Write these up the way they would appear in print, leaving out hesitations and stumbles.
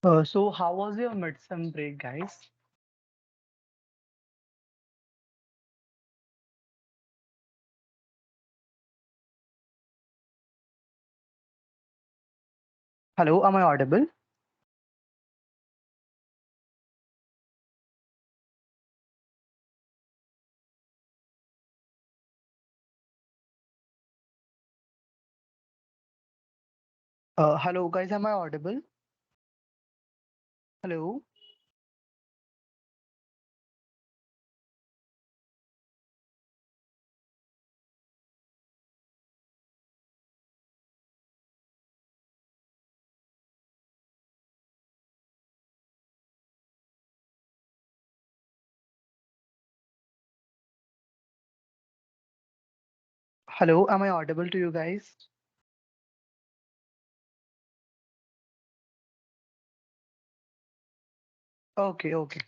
So how was your midsem break, guys? Hello, am I audible? Hello, guys, am I audible? Hello. Hello, am I audible to you guys? Okay, okay.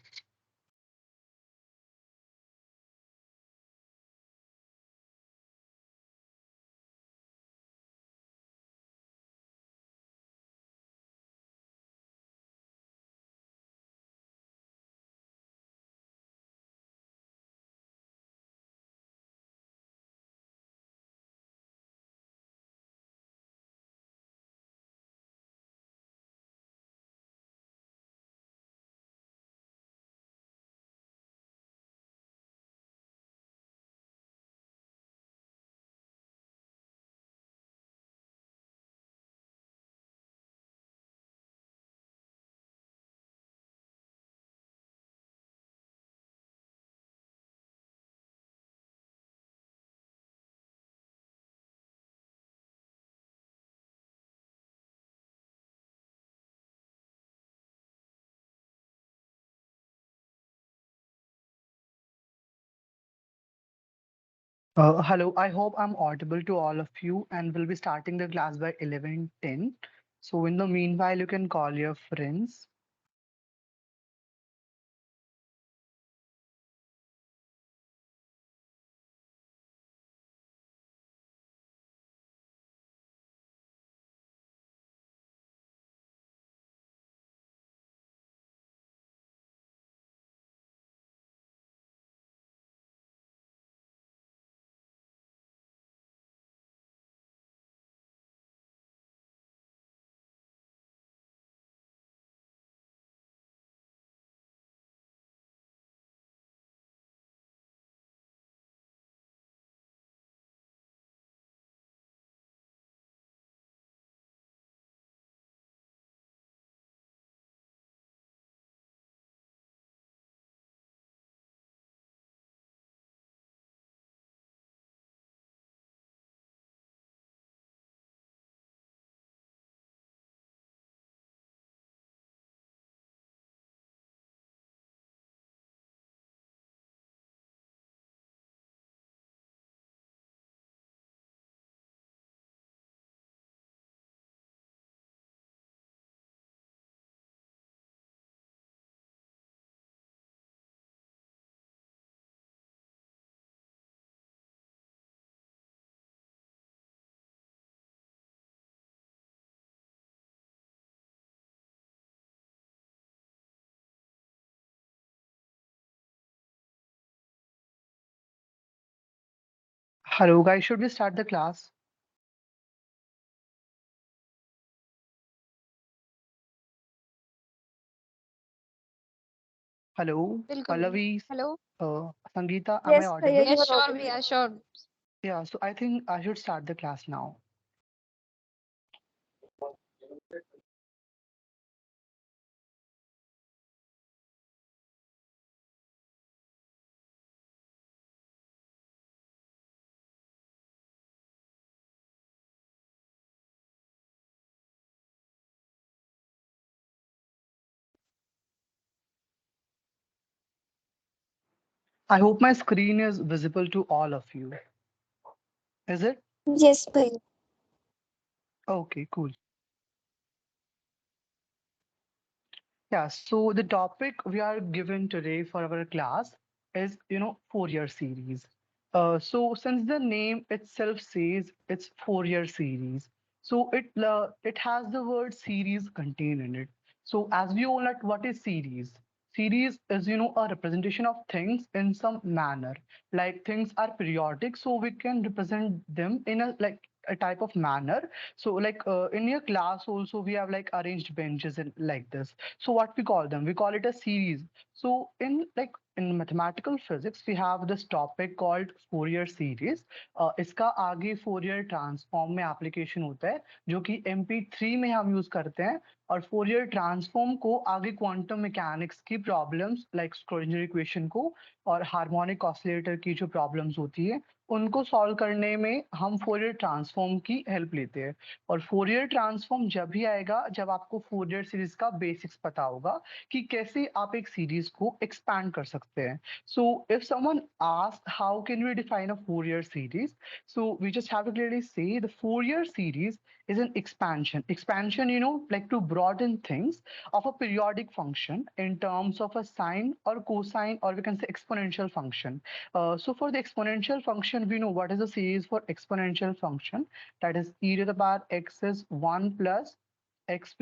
Hello, I hope I'm audible to all of you and we'll be starting the class by 11:10. So in the meanwhile, you can call your friends. Hello, guys, should we start the class? Hello, Bilkul. Pallavi, Hello? Sangeeta, am I Yes, Bhaiya, audible? you Yes, are sure, audible. Priya, sure. Yeah, so I think I should start the class now. I hope my screen is visible to all of you. Is it? Yes, Bhaiya. Okay, cool. Yeah, so the topic we are given today for our class is, Fourier series. So since the name itself says it's Fourier series, so it has the word series contained in it. So as we all know, what is series? Series is, a representation of things in some manner. Like things are periodic, so we can represent them in a type of manner. So like in your class also we have like arranged benches and like this. So what we call them? We call it a series. So in mathematical physics we have this topic called Fourier series. इसका आगे Fourier transform में application होता है जो कि MP3 में हम use करते हैं और फोरियर ट्रांसफॉर्म को आगे क्वांटम मैकेनिक्स की प्रॉब्लम्स लाइक स्क्रोडिंगर इक्वेशन को और हार्मोनिक ऑसिलेटर की जो प्रॉब्लम्स होती है उनको सॉल्व करने में हम फोरियर ट्रांसफॉर्म की हेल्प लेते हैं और फोरियर ट्रांसफॉर्म जब भी आएगा जब आपको फोरियर सीरीज का बेसिक्स पता होगा कि कैसे आप एक सीरीज को एक्सपैंड कर सकते हैं so if someone ask how can we define a Fourier series so we just have to clearly say the Fourier series is an expansion. Expansion, like to broaden things of a periodic function in terms of a sine or cosine, or we can say exponential function. So for the exponential function, we know what is the series for exponential function. That is e to the power x is 1 plus x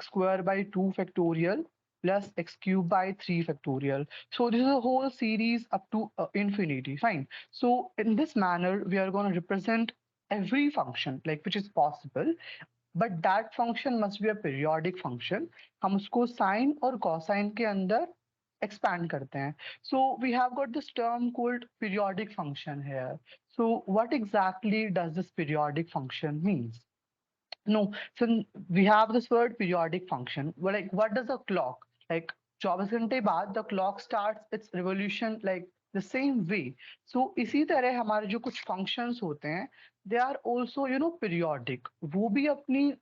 square by 2 factorial plus x cube by 3 factorial. So this is a whole series up to infinity. Fine. So in this manner, we are going to represent every function like which is possible, but that function must be a periodic function. हम उसको sine और cosine के अंदर expand करते हैं. So we have got this term called periodic function here. So what exactly does this periodic function means? No, so we have this word periodic function. Well, like, what does a clock? Like, 24 घंटे बाद the clock starts its revolution like the same way. So इसी तरह हमारे जो कुछ functions होते हैं, they are also periodic. वो भी अपनी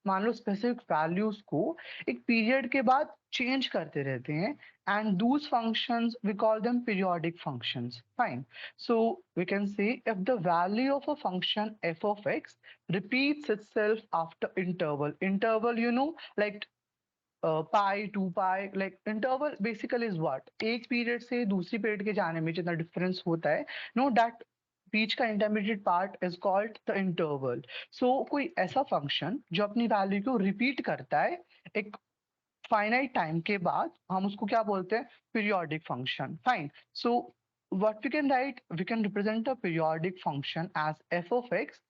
मान लो स्पेसिफिक वैल्यूज को एक पीरियड के बाद चेंज करते रहते हैं and thus functions we call them periodic functions fine so we can say if the value of a function f of x repeats itself after interval like pi to pi like interval basically is what एक period से दूसरी period के जाने में जितना difference होता है know that बीच का intermediate part is called the interval सो कोई ऐसा फंक्शन जो अपनी वैल्यू को रिपीट करता है एक फाइनाइट टाइम के बाद हम उसको क्या बोलते हैं periodic function fine so what we can write we can represent a periodic function as f of x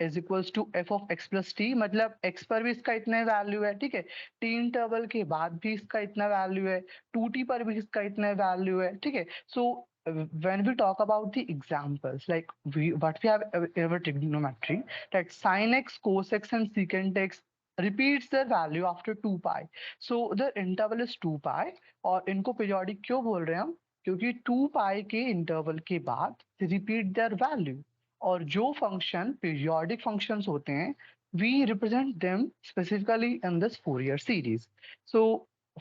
is equals to F of X plus T मतलब एक्स पर भी इसका इतना वैल्यू है ठीक है टी इंटरवल के बाद भी इसका इतना वैल्यू है टू टी पर भी इसका इतना वैल्यू है ठीक है सो when we talk about the examples like what we have ever trigonometry that sin x cos x and secant x repeats their value after 2 pi so the interval is 2 pi और इनको periodic क्यों बोल रहे हैं हम क्योंकि 2 pi के interval के बाद रिपीट देयर वैल्यू और जो फंक्शन पीरियोडिक फंक्शंस होते हैं we represent them specifically in this Fourier series so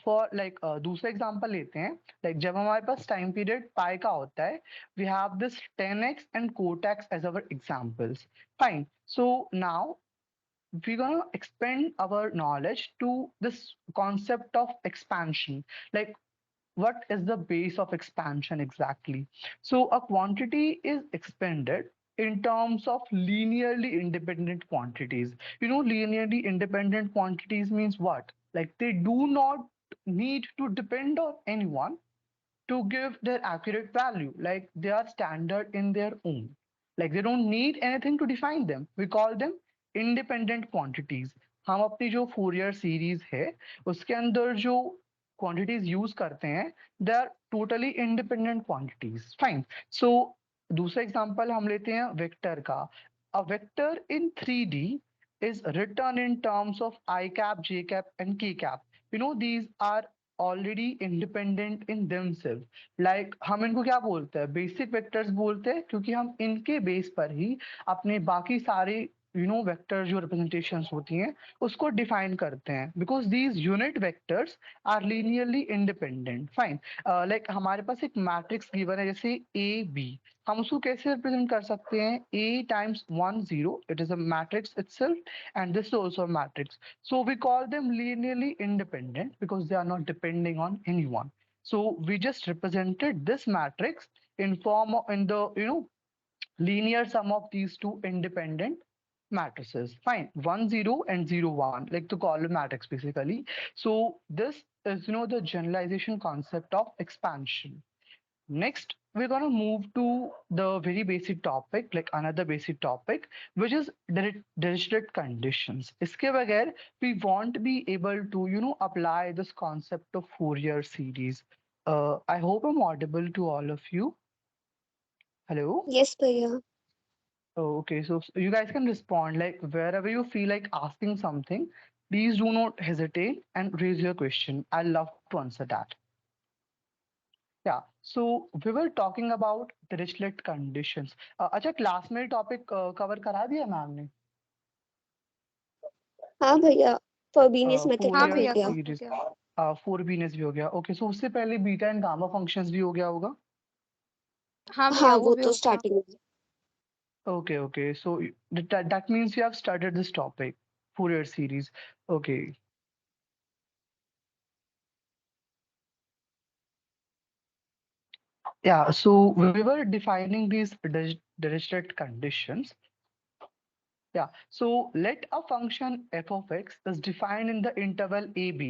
for like दूसरा एग्जांपल लेते हैं लाइक जब हमारे पास टाइम पीरियड पाई का होता है we have this 10x and cot x as our examples fine so now we're going to expand our knowledge to this concept of expansion like what is the base of expansion exactly? So a quantity is expanded in terms of linearly independent quantities. Linearly independent quantities means what? Like they do not need to depend on anyone to give their accurate value. Like they are standard in their own. Like they don't need anything to define them. We call them independent quantities. हम अपनी जो Fourier series है उसके अंदर जो quantities use करते हैं they are totally independent quantities fine so दूसरा एग्जांपल हम लेते हैं वेक्टर का a vector in 3D is written in terms of I cap, J cap, and K cap. These are already independent in themselves. Like हम इनको क्या बोलते हैं बेसिक वेक्टर्स बोलते हैं क्योंकि हम इनके बेस पर ही अपने बाकी सारे वेक्टर जो रिप्रेजेंटेशंस होती हैं उसको डिफाइन करते हैं because these unit vectors are linearly independent fine like हमारे पास एक मैट्रिक्स गिवन है जैसे ए बी हम उसको कैसे रिप्रेजेंट कर सकते हैं A times 1 0 it is a matrix itself and this is also a matrix. So we call them linearly independent because they are not depending on anyone. So we just represented this matrix in form of in the linear sum of these two independent matrices. Fine, 1 0 and 0 1, like the column matrix basically. So this is the generalization concept of expansion. Next, we're going to move to the very basic topic, like another basic topic, which is Dirichlet conditions. इसके बगैर we won't be able to, apply this concept of Fourier series. I hope I'm audible to all of you. Hello? Yes, Priya. Oh, okay, so you guys can respond like wherever you feel like asking something, please do not hesitate and raise your question. I'd love to answer that. Yeah, so we were talking about Dirichlet conditions. अच्छा class में topic cover करा दिया ma'am ने हाँ भैया, फॉरबीनियस method हाँ तक Fourier हो भैया गया। हो सीरीज गया। फोर बीनेस भी हो गया ओके सो उससे पहले बीटा एंड गामा फंक्शंस भी हो गया होगा हाँ भैया हाँ, वो वो भी तो हो गया। स्टार्टिंग में। okay so that means you have started this topic Fourier series okay yeah so we were defining these Dirichlet conditions. Yeah, so let a function f of x is defined in the interval ab.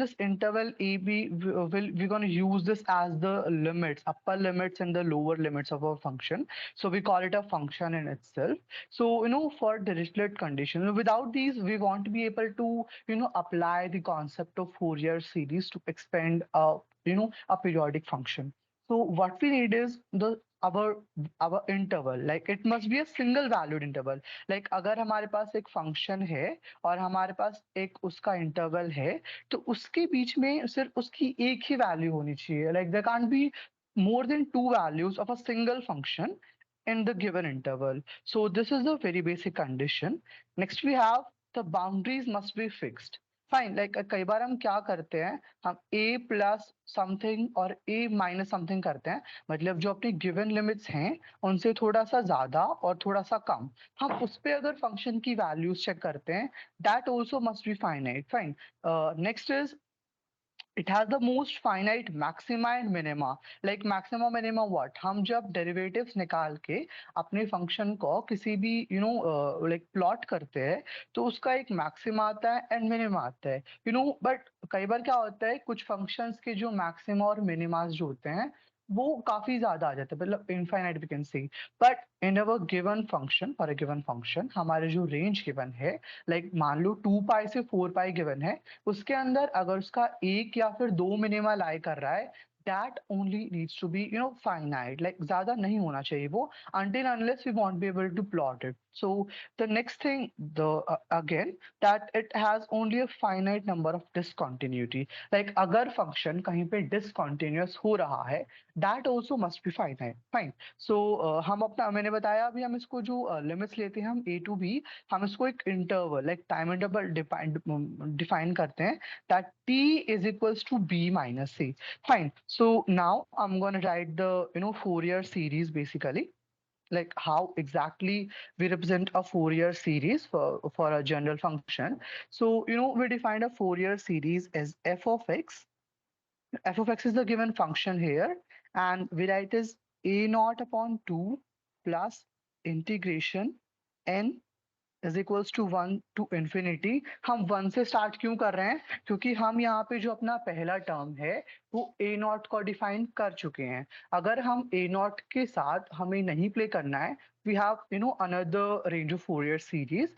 This interval ab, we're going to use this as the limits, upper limits and the lower limits of our function. So we call it a function in itself. So, for Dirichlet condition, without these, we won't be able to, apply the concept of Fourier series to expand a periodic function. So what we need is our interval, like it must be a single valued interval. Like अगर हमारे पास एक function है और हमारे पास एक उसका इंटरवल है तो उसके बीच में सिर्फ उसकी एक ही वैल्यू होनी चाहिए like there can't be more than two values of a single function in the given interval. So this is the very basic condition. Next we have the boundaries must be fixed. Fine, like कई बार हम क्या करते हैं हम a plus something और a minus something करते हैं मतलब जो अपनी गिवन लिमिट्स हैं उनसे थोड़ा सा ज्यादा और थोड़ा सा कम हम उस पे अगर फंक्शन की वैल्यूज चेक करते हैं that also must be finite fine next is it has the most finite maxima and minima like maxima minima what हम जब derivatives निकाल के अपने फंक्शन को किसी भी like प्लॉट करते हैं तो उसका एक मैक्सिमा आता है एंड मिनिमा आता है बट कई बार क्या होता है कुछ फंक्शंस के जो मैक्सिमा और मिनिमास जो होते हैं वो काफी ज्यादा आ जाते हैं मतलब infinite we can see but in our given function for a given function हमारे जो रेंज गिवन है लाइक मान लो 2 पाई से 4 पाई गिवन है उसके अंदर अगर उसका एक या फिर दो मिनिमा लाई कर रहा है that only needs to be finite like ज्यादा नहीं होना चाहिए वो until unless we won't be able to plot it. So the next thing the again that it has only a finite number of discontinuity like अगर function कहीं पे discontinuous हो रहा है that also must be finite fine. So हम अपना मैंने बताया अभी हम इसको जो लिमिट्स लेते हैं हम a to b हम इसको एक interval like time interval define करते हैं that t is equals to b minus c. Fine. So now I'm going to write the Fourier series basically like how exactly we represent a Fourier series for a general function. So we defined a Fourier series as f of x. F of x is the given function here and we write is a naught upon 2 plus integration n is equals to one to infinity हम one से start क्यों कर रहे हैं क्योंकि हम यहाँ पे जो अपना पहला टर्म है वो ए नॉट को डिफाइन कर चुके हैं अगर हम ए नॉट के साथ हमें नहीं प्ले करना है we have another range of Fourier series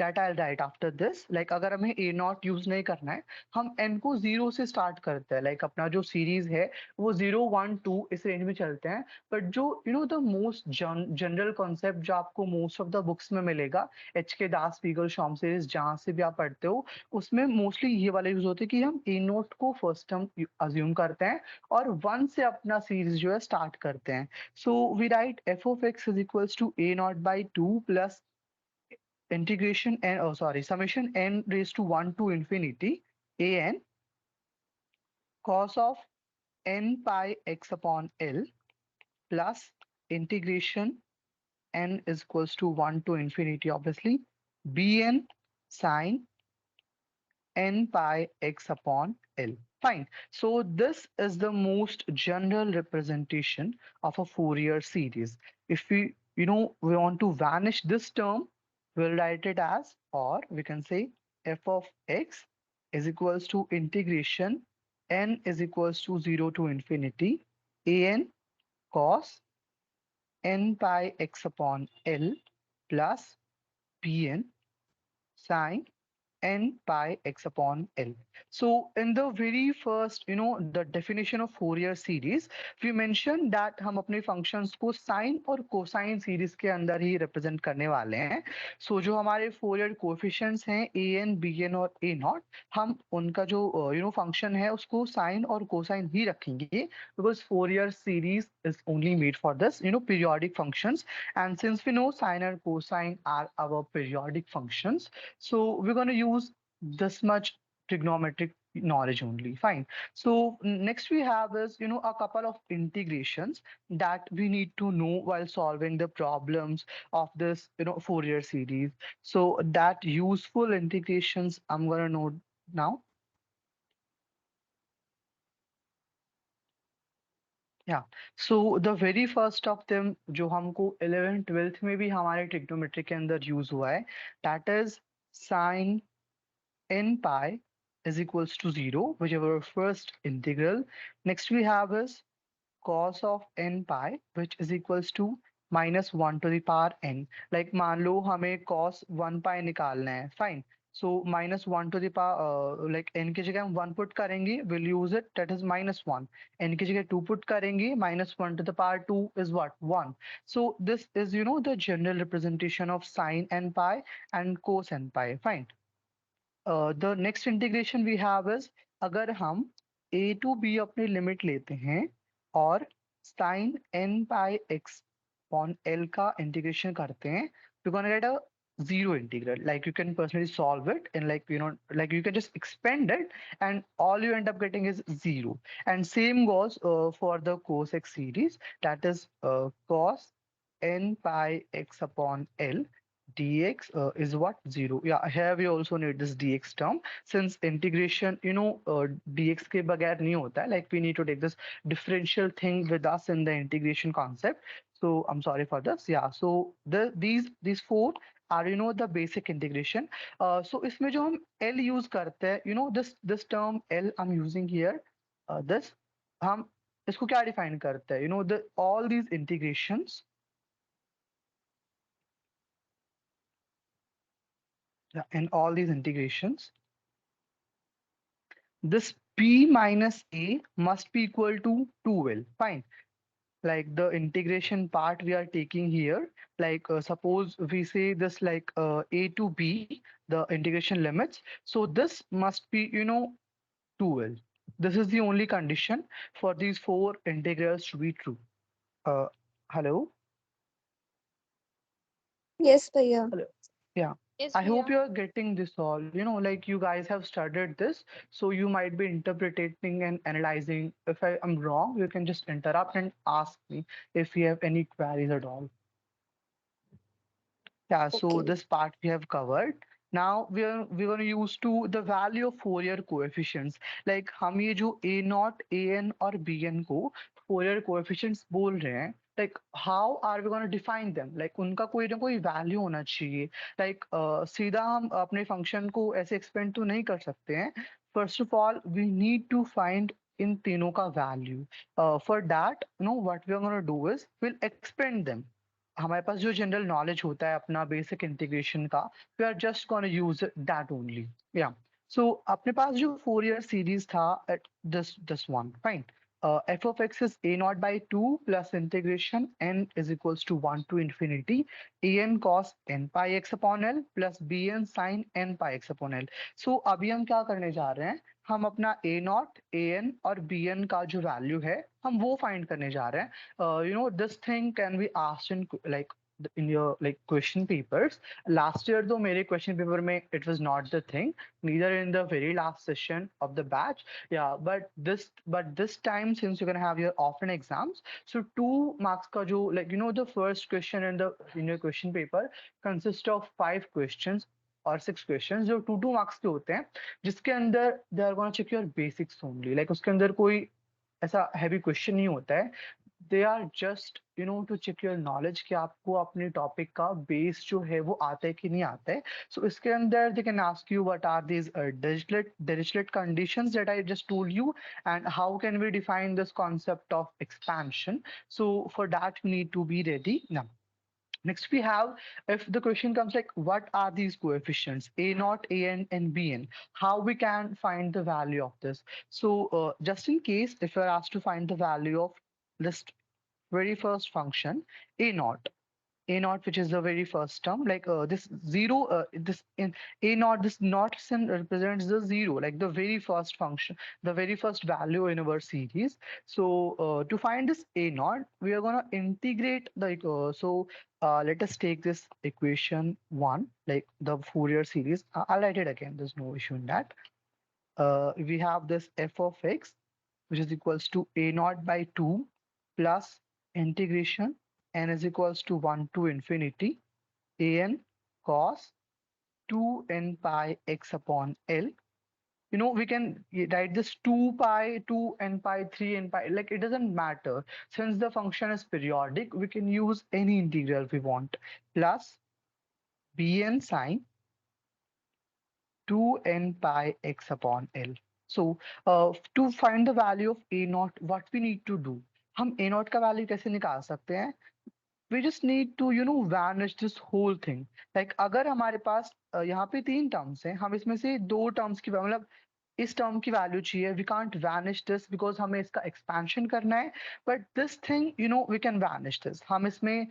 that I'll write after this like अगर हमें a नॉट यूज नहीं करना है हम n को जीरो से स्टार्ट करते हैं लाइक अपना जो सीरीज है वो 0 1 2 इस रेंज में चलते हैं बट जो द मोस्ट जनरल कॉन्सेप्ट जो आपको मोस्ट ऑफ द बुक्स में मिलेगा एच के दास पीगल शॉम सीरीज जहां से भी आप पढ़ते हो उसमें मोस्टली ये वाला यूज होता है कि हम ए नोट को फर्स्ट टर्म अज्यूम करते हैं और वन से अपना सीरीज जो है स्टार्ट करते हैं so we write F of x is equals to A not by two plus integration n oh sorry summation n raised to 1 to infinity a n cos of n pi x upon l plus integration n is equals to 1 to infinity obviously bn sine n pi x upon L. Fine. So this is the most general representation of a Fourier series. If we want to vanish this term, We'll write it as, or we can say f of x is equals to integration n is equals to 0 to infinity an cos n pi x upon L plus Pn sine n pi x upon L. So in the very first, the definition of Fourier series, we mentioned that हम अपने functions को sine और cosine series के अंदर ही represent करने वाले हैं. So जो हमारे Fourier coefficients हैं an, bn और a naught, हम उनका जो function है उसको sine और cosine ही रखेंगे because Fourier series is only made for this periodic functions, and since we know sine and cosine are our periodic functions, so we're going to use this much trigonometric knowledge only. Fine. So next we have is, a couple of integrations that we need to know while solving the problems of this, Fourier series. So that useful integrations I'm going to note now. Yeah. So the very first of them जो हमको 11th 12th में भी हमारे trigonometry के अंदर use हुआ है, that is sine n pi is equals to 0, which is our first integral. Next we have is cos of n pi, which is equals to minus 1 to the power n. Like मान लो हमें cos 1 pi निकालना है, fine. So minus 1 to the power like n की जगह हम 1 put करेंगे, we'll use it, that is minus 1. n की जगह 2 put करेंगे, minus 1 to the power 2 is what? 1. So this is the general representation of sine n pi and cos n pi, fine. The next integration we have is, अगर हम a to b अपनी limit लेते हैं और sin n pi x upon L का integration करते हैं, we're gonna get a zero integral. Like you can personally solve it and like you can just expand it and all you end up getting is zero. And same goes for the cos x series, that is cos n pi x upon L dx is what? Zero. Yeah, here we also need this dx term since integration dx के बगैर नहीं होता है, like we need to take this differential thing with us in the integration concept. So I'm sorry for this. Yeah, so these four are the basic integration. So इसमें जो हम L use करते हैं, this term L I'm using here, this हम इसको क्या define करते हैं, the all these integrations. Yeah, in all these integrations, this p minus a must be equal to 2l. Fine. Like the integration part we are taking here, like suppose we say this like a to b, the integration limits. So this must be, 2l. This is the only condition for these four integrals to be true. Uh, Hello? Yes, Bhaiya. Hello. Yeah. Yes, I hope Priya. you're getting this all. Like you guys have studied this, so you might be interpreting and analyzing. If I am wrong, you can just interrupt and ask me if you have any queries at all. Yeah, so Okay. this part we have covered. Now we're going to use to the value of Fourier coefficients. Like हम ये जो a naught, an और bn को Fourier coefficients बोल रहे हैं. Like how are we going to define them? Like उनका कोई ना कोई value होना चाहिए. Like सीधा हम अपने function को ऐसे expand तो नहीं कर सकते हैं. First of all, we need to find इन तीनों का value. For that, what we are going to do is we'll expand them. हमारे पास जो जनरल नॉलेज होता है अपना बेसिक इंटीग्रेशन का, we are just gonna use that only. या so अपने पास जो फोरियर सीरीज था, this one, fine. F of x is a naught by 2 plus integration n is equals to 1 to infinity an cos n pi x upon L plus bn sin n pi x upon L. So अभी हम क्या करने जा रहे हैं, हम अपना a naught, an और bn का जो वैल्यू है हम वो फाइंड करने जा रहे हैं. This thing can be asked in like in your like question papers. Last year though मेरे question paper में it was not the thing, neither in the very last session of the batch. Yeah, but this time since you're gonna have your often exams, so 2 marks का जो like the first question in your question paper consist of 5 questions और 6 questions जो 2 marks के होते हैं, जिसके अंदर they are gonna check your basics only. Like उसके अंदर कोई ऐसा हैवी क्वेश्चन नहीं होता है. They are just to check your knowledge कि आपको अपने टॉपिक का बेस जो है वो आता है कि नहीं आता है. सो इसके अंदर they can ask you what are these Dirichlet conditions that I just told you, and how can we define this concept of expansion. So for that we need to be ready now. Next we have, if the question comes like what are these coefficients a naught, an, and bn, how we can find the value of this. So just in case if you're asked to find the value of this very first function a naught, a naught, which is the very first term, like this zero, this in a naught, this naught symbol represents the zero, like the very first function, the very first value in our series. So to find this a naught, we are gonna integrate the let us take this equation one, like the Fourier series. I'll write it again. There's no issue in that. We have this f of x, which is equals to a naught by 2 plus integration n is equals to 1 to infinity an cos 2n pi x upon L. We can write this 2 pi, 2n pi, 3n pi, like it doesn't matter. Since the function is periodic, we can use any integral we want. Plus bn sine 2n pi x upon L. So to find the value of a naught, what we need to do? हम a naught का value कैसे निकाल सकते हैं? We just need to vanish this whole thing. Like अगर हमारे पास यहाँ पे 3 टर्म्स हैं, हम इसमें से 2 टर्म्स की मतलब इस टर्म की वैल्यू चाहिए. We can't vanish this because हमें इसका एक्सपेंशन करना है. But this thing we can vanish this. हम इसमें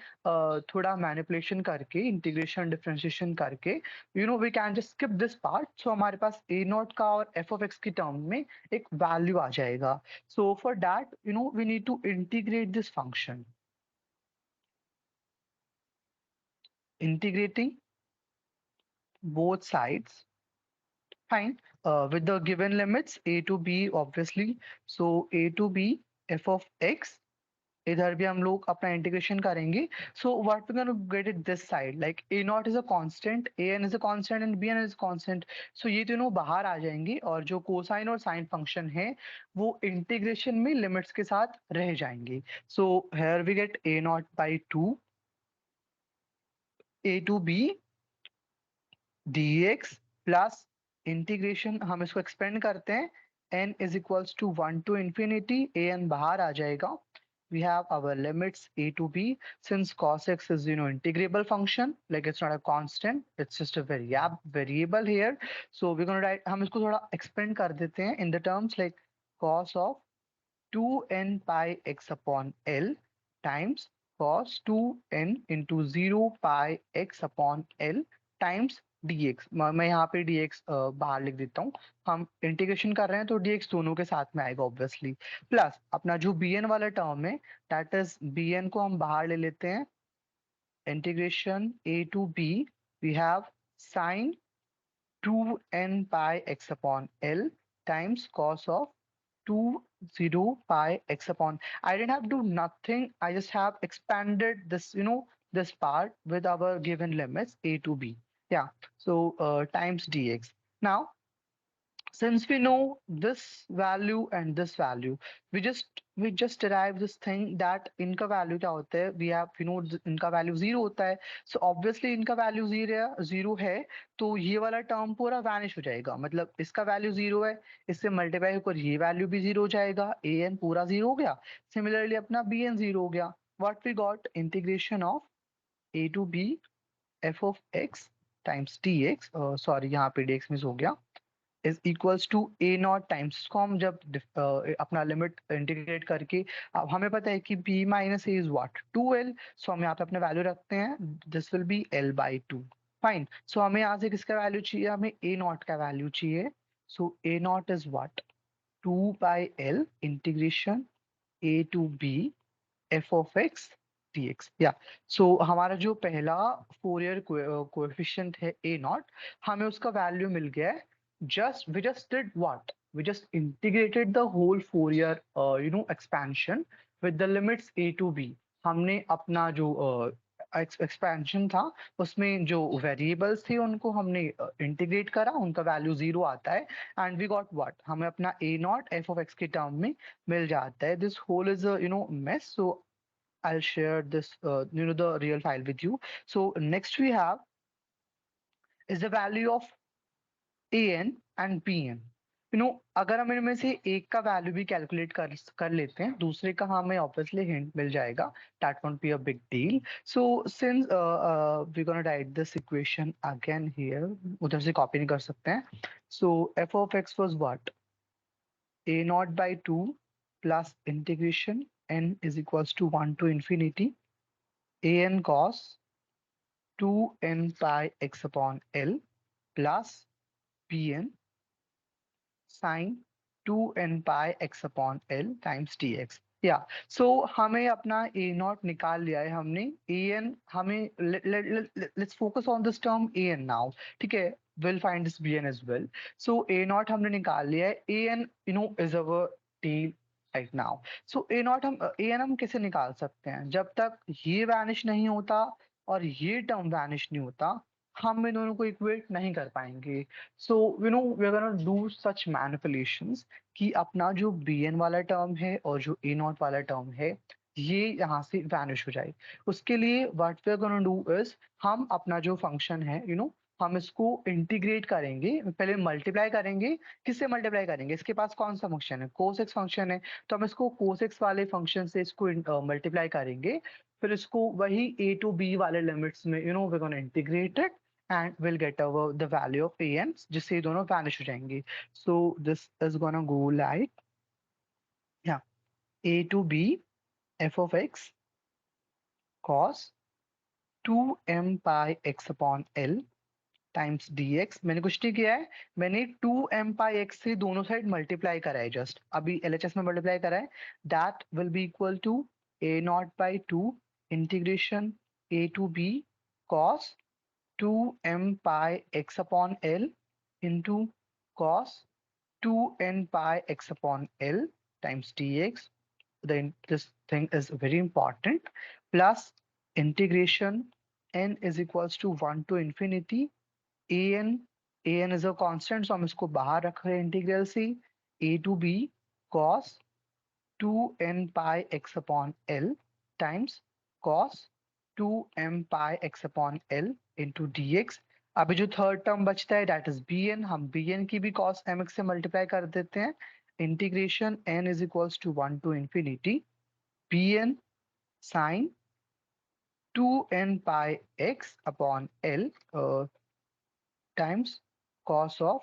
थोड़ा मैनिपुलेशन करके, इंटीग्रेशन डिफरेंशिएशन करके we can just skip this part. So हमारे पास ए नॉट का और एफ ऑफ एक्स की टर्म में एक वैल्यू आ जाएगा. So for that we need to integrate this function. Integrating both sides, fine, with the given limits a to b obviously. So a to b f of x, इधर भी हम लोग अपना इंटीग्रेशन करेंगे. So what we gonna get it this side, like a naught is a constant, an is a constant and bn is constant. So ये दोनों बाहर आ जाएंगे और जो कोसाइन और साइन फंक्शन है वो इंटीग्रेशन में लिमिट्स के साथ रह जाएंगे. So here we get a not by 2 a to b dx plus integration, हम इसको एक्सपेंड करते हैं, n is equals to 1 to infinity, an बाहर आ जाएगा. We have our limits a to b. Since cos x is integrable function, like it's not a constant, it's just a variable here. So we're gonna write, हम इसको थोड़ा expand कर देते हैं in the terms like cos of 2n pi x upon L times cos 2n into 0 pi x upon L times dx. मैं यहाँ पे dx बाहर लिख देता हूँ. हम इंटीग्रेशन कर रहे हैं तो dx दोनों के साथ में आएगा ऑब्वियसली. प्लस अपना जो bn वाला टर्म है, दैट इज bn को हम बाहर ले लेते हैं. Integration a to b, we have sin 2n pi x upon L times cos of 2 0 pi x upon. I didn't have to do nothing. I just have expanded this, this part with our given limits a to b. Yeah. So times dx. Now since we know this value and this value, we just derive this thing that इनका value क्या होता है. We have इनका value 0 होता है. So obviously इनका value 0 है तो ये वाला term पूरा vanish हो जाएगा. मतलब इसका value 0 है, इससे multiply होकर ये value भी 0 हो जाएगा. an पूरा 0 हो गया. Similarly अपना bn 0 हो गया. What we got, integration of a to b f of x times dx, sorry यहाँ पे dx मिस हो गया, is equals to A naught times. इसको हम जब अपना लिमिट इंटीग्रेट करके, अब हमें पता है कि b minus A is what 2l. So हम यहाँ पे अपना वैल्यू रखते हैं, this will be l by 2. Fine. So हमें यहाँ से किसका वैल्यू चाहिए, हमें ए नॉट का वैल्यू चाहिए. So A naught is what 2 by l integration a to b f of x dx. या सो हमारा जो पहला फोरियर कोएफिशिएंट है a नॉट, हमें उसका वैल्यू मिल गया है. We just did what? We just integrated the whole Fourier expansion with the limits a to b. हमने अपना जो एक्सपेंशन था उसमें जो वेरिएबल्स थे उनको हमने इंटीग्रेट करा, उनका वैल्यू 0 आता है. एंड वी गॉट व्हाट, हमें अपना a naught f of x के टर्म में मिल जाता है. This whole is mess. So I'll share this, the real file with you. So next we have is the value of an and bn. अगर हम इनमें से एक का वैल्यू भी कैलकुलेट कर लेते हैं, दूसरे का हमें ऑब्वियसली हिंट मिल जाएगा. That won't be a big deal. So since we gonna write this equation again here, उधर से कॉपी नहीं कर सकते हैं. So F of X was what, a naught by 2 plus integration n is equals to 1 to infinity an cos 2n pi x upon L plus bn sin 2n pi x upon L times dx. या सो हमें अपना a not निकाल लिया है हमने. an हमें let's focus on this term an now. ठीक है, will find this bn as well. So a naught हमने निकाल लिया है. an is our tail right now. So a naught हम an हम कैसे निकाल सकते हैं, जब तक ये वैनिश नहीं होता और ये टर्म वैनिश नहीं होता हम इन दोनों को इक्वेट नहीं कर पाएंगे. So we are gonna do such manipulations कि अपना जो bn वाला टर्म है और जो a नॉट वाला टर्म है ये यहाँ से वैनिश हो जाए. उसके लिए what we are gonna do is, हम अपना जो फंक्शन है हम इसको इंटीग्रेट करेंगे. पहले मल्टीप्लाई करेंगे. किससे मल्टीप्लाई करेंगे, इसके पास कौन सा फंक्शन है, cos x फंक्शन है, तो हम इसको cos x वाले फंक्शन से इसको मल्टीप्लाई करेंगे. फिर इसको वही a to b वाले लिमिट्स में we gonna integrate it and we'll get over the value of an, जिससे ये दोनों vanish हो जाएंगे. So this is gonna go like, yeah, a to b f of x cos 2m pi x upon L times dx. मैंने कुछ नहीं किया है, मैंने 2m pi x से दोनों साइड मल्टीप्लाई करा है. जस्ट अभी LHS में मल्टीप्लाई करा है. That will be equal to a not by 2 integration a to b cos 2m pi x upon L into cos 2n pi x upon L times dx. Then this thing is very important. Plus integration n is equals to 1 to infinity an. an is a constant, so हम इसको बाहर रख रहे हैं integral से. a to b cos 2n pi x upon L times cos 2m pi x upon L into dx. अभी जो third term बचता है दैट इज bn. हम bn की भी cos mx से मल्टीप्लाई कर देते हैं. Integration n is equals to 1 to infinity bn sin 2n pi x upon L times cos of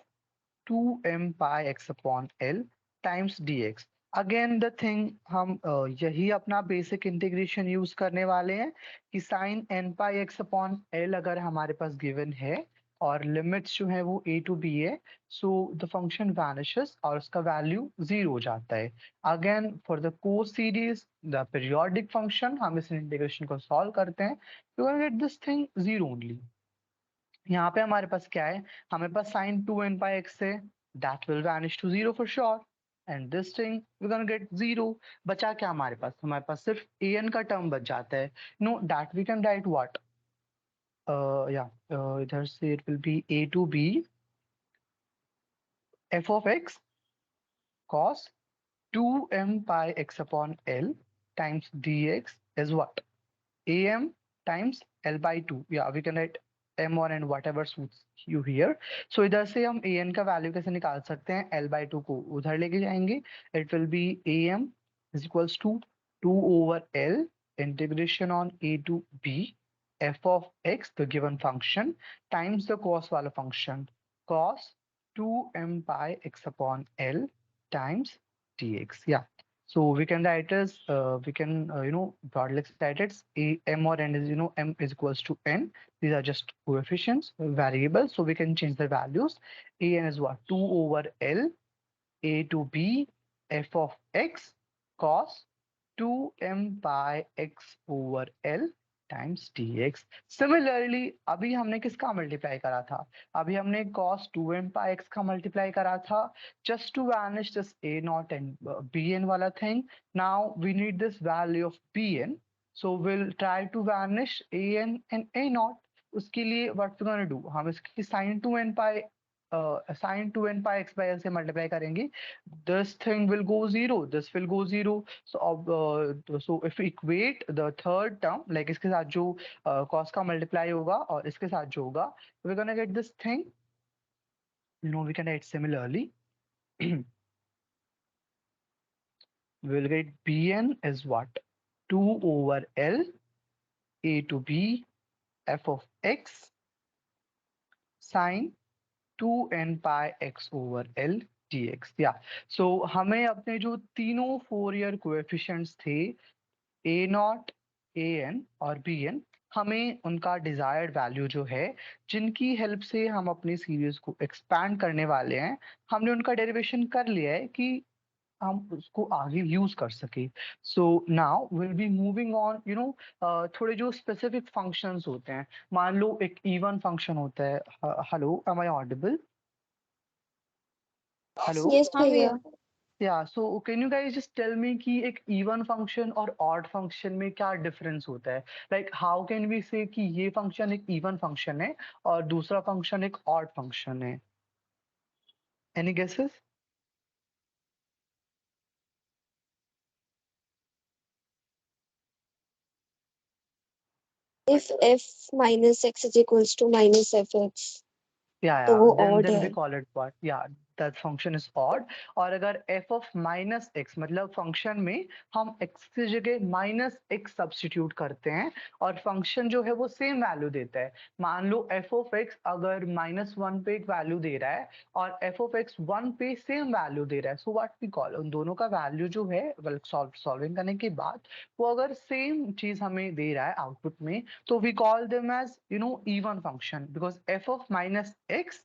2m pi x upon L times dx. Again the thing, हम यही अपना basic integration use करने वाले हैं कि साइन n पाई x upon L अगर हमारे पास given है और लिमिट्स जो है वो a टू b है, सो द फंक्शन वैनिशेस और उसका वैल्यू जीरो हो जाता है. Again for the cos series the periodic function हम इस इंटीग्रेशन को सॉल्व करते हैं, you can get this thing zero only. यहाँ पे हमारे पास क्या है, हमारे पास साइन 2n पाई x है, that will vanish to zero for sure. And this thing we gonna get zero. बचा क्या हमारे पास सिर्फ an का टर्म बच जाता है. Know that we can write what, या इधर से it will be a to b f of x cos 2m pi x upon L times dx is what, am times L by 2. Yeah, we can write m or n whatever suits you here. So इधर से हम an का value कैसे निकाल सकते हैं, L by 2 को उधर लेके जाएंगे. It will be am is equals to 2 over L integration on a to b f of x, the given function, times the cos वाला function cos 2m pi x upon L times dx. Yeah. So we can write as we can broadly write it a m or n is m is equals to n. These are just coefficients, variables. So we can change the values. A n is what, 2 over L a to b f of x cos 2m pi x over L times dx. Similarly अभी हमने किसका multiply करा था, अभी हमने cos 2m pi x का multiply करा था just to vanish this a naught and bn वाला thing. Now we need this value of bn, so we'll try to vanish an and a naught. उसके लिए what we're gonna do, हम इसकी sin 2n pi sin 2n pi x by l से multiply करेंगे, this thing will go zero, this will go zero. So if we equate the third term, like इसके साथ जो cos का multiply होगा और इसके साथ जो होगा, we're gonna get this thing. You know, we can write similarly. We will get bn is what? 2 over l a to b f of x sin 2n pi x over l dx. या सो हमें अपने जो तीनों Fourier coefficients थे a not a n और b n, हमें उनका desired value जो है, जिनकी हेल्प से हम अपनी सीरीज को एक्सपैंड करने वाले हैं, हमने उनका डेरिवेशन कर लिया है कि हम उसको आगे यूज कर सके. So now will be moving on, you know, थोड़े जो स्पेसिफिक फंक्शंस होते हैं. मान लो एक इवन फंक्शन होता है. Hello, am I audible? Hello. Yes, हाँ भैया. भैया. Yeah so can you guys just tell me कि एक इवन फंक्शन और ऑड फंक्शन में क्या डिफरेंस होता है? लाइक हाउ कैन वी से कि ये फंक्शन एक इवन फंक्शन है और दूसरा फंक्शन एक ऑड फंक्शन है? Any guesses? If f minus x is equals to minus fx, तो Yeah, वो then odd we है. call it what? Yeah, that function is odd. और अगर f of minus x, मतलब फंक्शन में हम x की जगह माइनस x सब्स्टिट्यूट करते हैं और फंक्शन जो है वो सेम वैल्यू देता है. मान लो f of x अगर -1 पे एक वैल्यू दे रहा है और f of x 1 पे सेम वैल्यू दे रहा है, सो व्हाट वी कॉल, उन दोनों का वैल्यू जो है सॉल्विंग करने के बाद वो अगर सेम चीज हमें दे रहा है आउटपुट में, तो we call them as, you know, even function, because f of minus x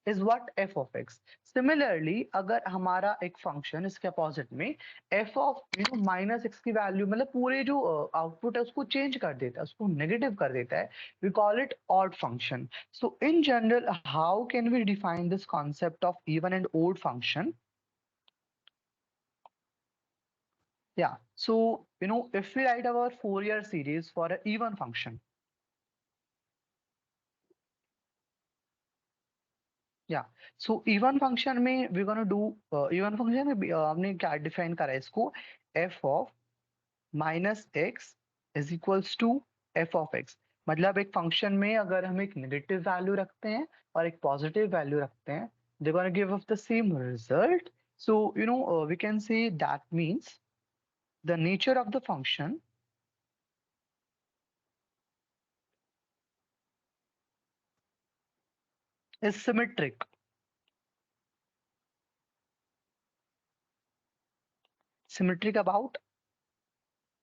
is what? f of x. Similarly, अगर हमारा एक फंक्शन इसके अपोजिट में f of, you know, minus x की वैल्यू, मतलब पूरे जो आउटपुट है उसको चेंज कर देता है, उसको नेगेटिव कर देता है, we call it odd function. So in general, how can we define this concept of even and odd function? Yeah, so, you know, if we write our Fourier series for an even function, yeah so even function में we gonna do, even function में हमने क्या define करा है इसको? F of minus x is equals to F of x. मतलब एक function में अगर हम एक नेगेटिव वैल्यू रखते हैं और एक पॉजिटिव वैल्यू रखते हैं, they gonna give us the same result. So you know, we can say that means the nature of the function is symmetric. Symmetric about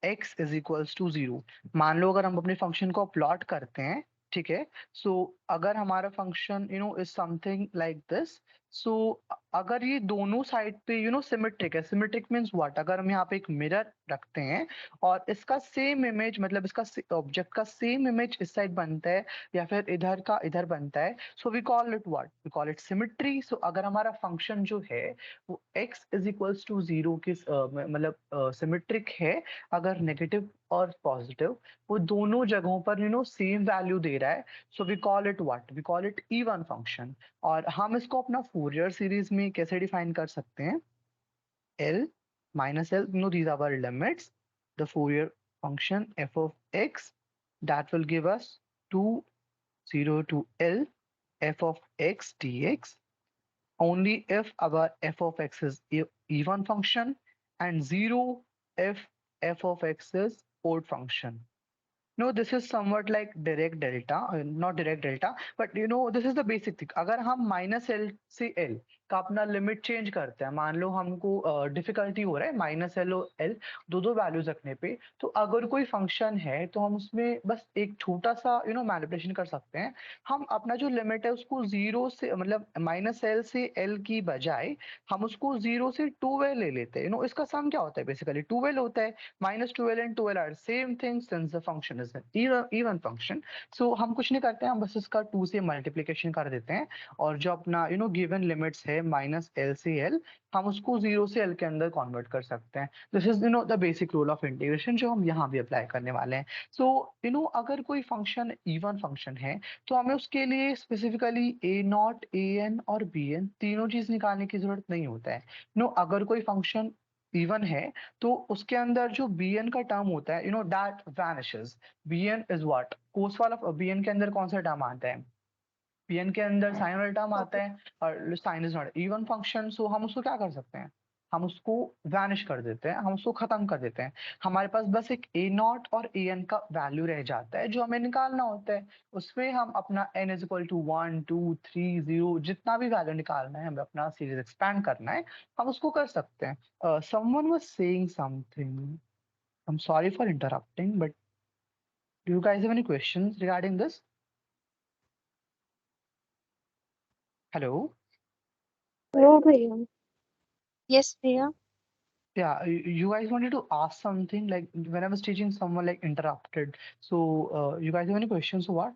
x is equals to 0. मान लो अगर हम अपने फंक्शन को plot करते हैं, ठीक है, सो अगर हमारा function, you know, is something like this. So अगर ये दोनों साइड पे, यू नो, सिमेट्रिक है. Symmetric means what? अगर हम यहाँ पे एक मिरर रखते हैं और इसका सेम इमेज, मतलब इसका ऑब्जेक्ट का सेम इमेज इस साइड बनता है या फिर इधर का इधर बनता है, so we call it what? We call it symmetry. So अगर हमारा फंक्शन जो है वो x इज इक्वल्स टू 0 के मतलब सिमेट्रिक है, अगर नेगेटिव और पॉजिटिव वो दोनों जगहों पर, यू नो, सेम वैल्यू दे रहा है, so we call it what? We call it even function. और हम इसको अपना फोरियर सीरीज में कैसे डिफाइन कर सकते हैं? L minus L, you know, these are our limits. The Fourier function f of x, that will give us 2 0 to L f of x dx, only if our f of x is even function, and 0 if f of x is odd function. No, this is somewhat like direct delta, not direct delta, but you know, this is the basic thing. अगर हम minus L से L का अपना limit change करते हैं, मान लो हमको difficulty हो रहा है माइनस एल और एल दो दो वैल्यूज रखने पे, तो अगर कोई फंक्शन है तो हम उसमें बस एक छोटा सा, यू नो, मैनिपुलेशन कर सकते हैं. हम अपना जो लिमिट है उसको जीरो से, मतलब माइनस एल से एल की बजाय हम उसको जीरो से 2l ले लेते हैं. यू नो, इसका सम क्या होता है? बेसिकली 2l होता है. minus 2l and 2l are same thing since the function is an even function. So हम कुछ नहीं करते हैं, हम बस इसका 2 से मल्टीप्लिकेशन कर देते हैं और जो अपना, यू नो, गिवन लिमिट्स है है माइनस एल से एल, हम उसको 0 से एल के अंदर कन्वर्ट कर सकते हैं. This is the basic rule of integration जो हम यहाँ भी अप्लाई करने वाले हैं. सो अगर कोई फंक्शन इवन फंक्शन है तो हमें उसके लिए specifically a naught, A n और बी एन तीनों चीज निकालने की जरूरत नहीं होता है. अगर कोई फंक्शन इवन है तो उसके अंदर जो बी एन का टर्म होता है that vanishes. B N is what, cos वाला बी एन के अंदर कौन सा टर्म आता है? पीएन के अंदर साइन वाला टर्म आता है और sine is not even function. So हम उसको क्या कर सकते हैं? हम उसको वैनिश कर देते हैं, हम उसको खत्म कर देते हैं. हमारे पास बस एक ए नॉट और ए एन का वैल्यू रह जाता है जो हमें निकालना होता है. उसमें हम अपना n इज इक्वल टू 1 2 3 0 जितना भी वैल्यू निकालना है, हमें अपना सीरीज एक्सपैंड करना है, हम उसको कर सकते हैं. Someone was saying something. I am sorry for interrupting, but do you guys have any questions regarding this? Hello. No भैया. Yes, भैया. Yeah, you guys wanted to ask something, like when I was teaching, someone like interrupted. So, you guys have any questions or what?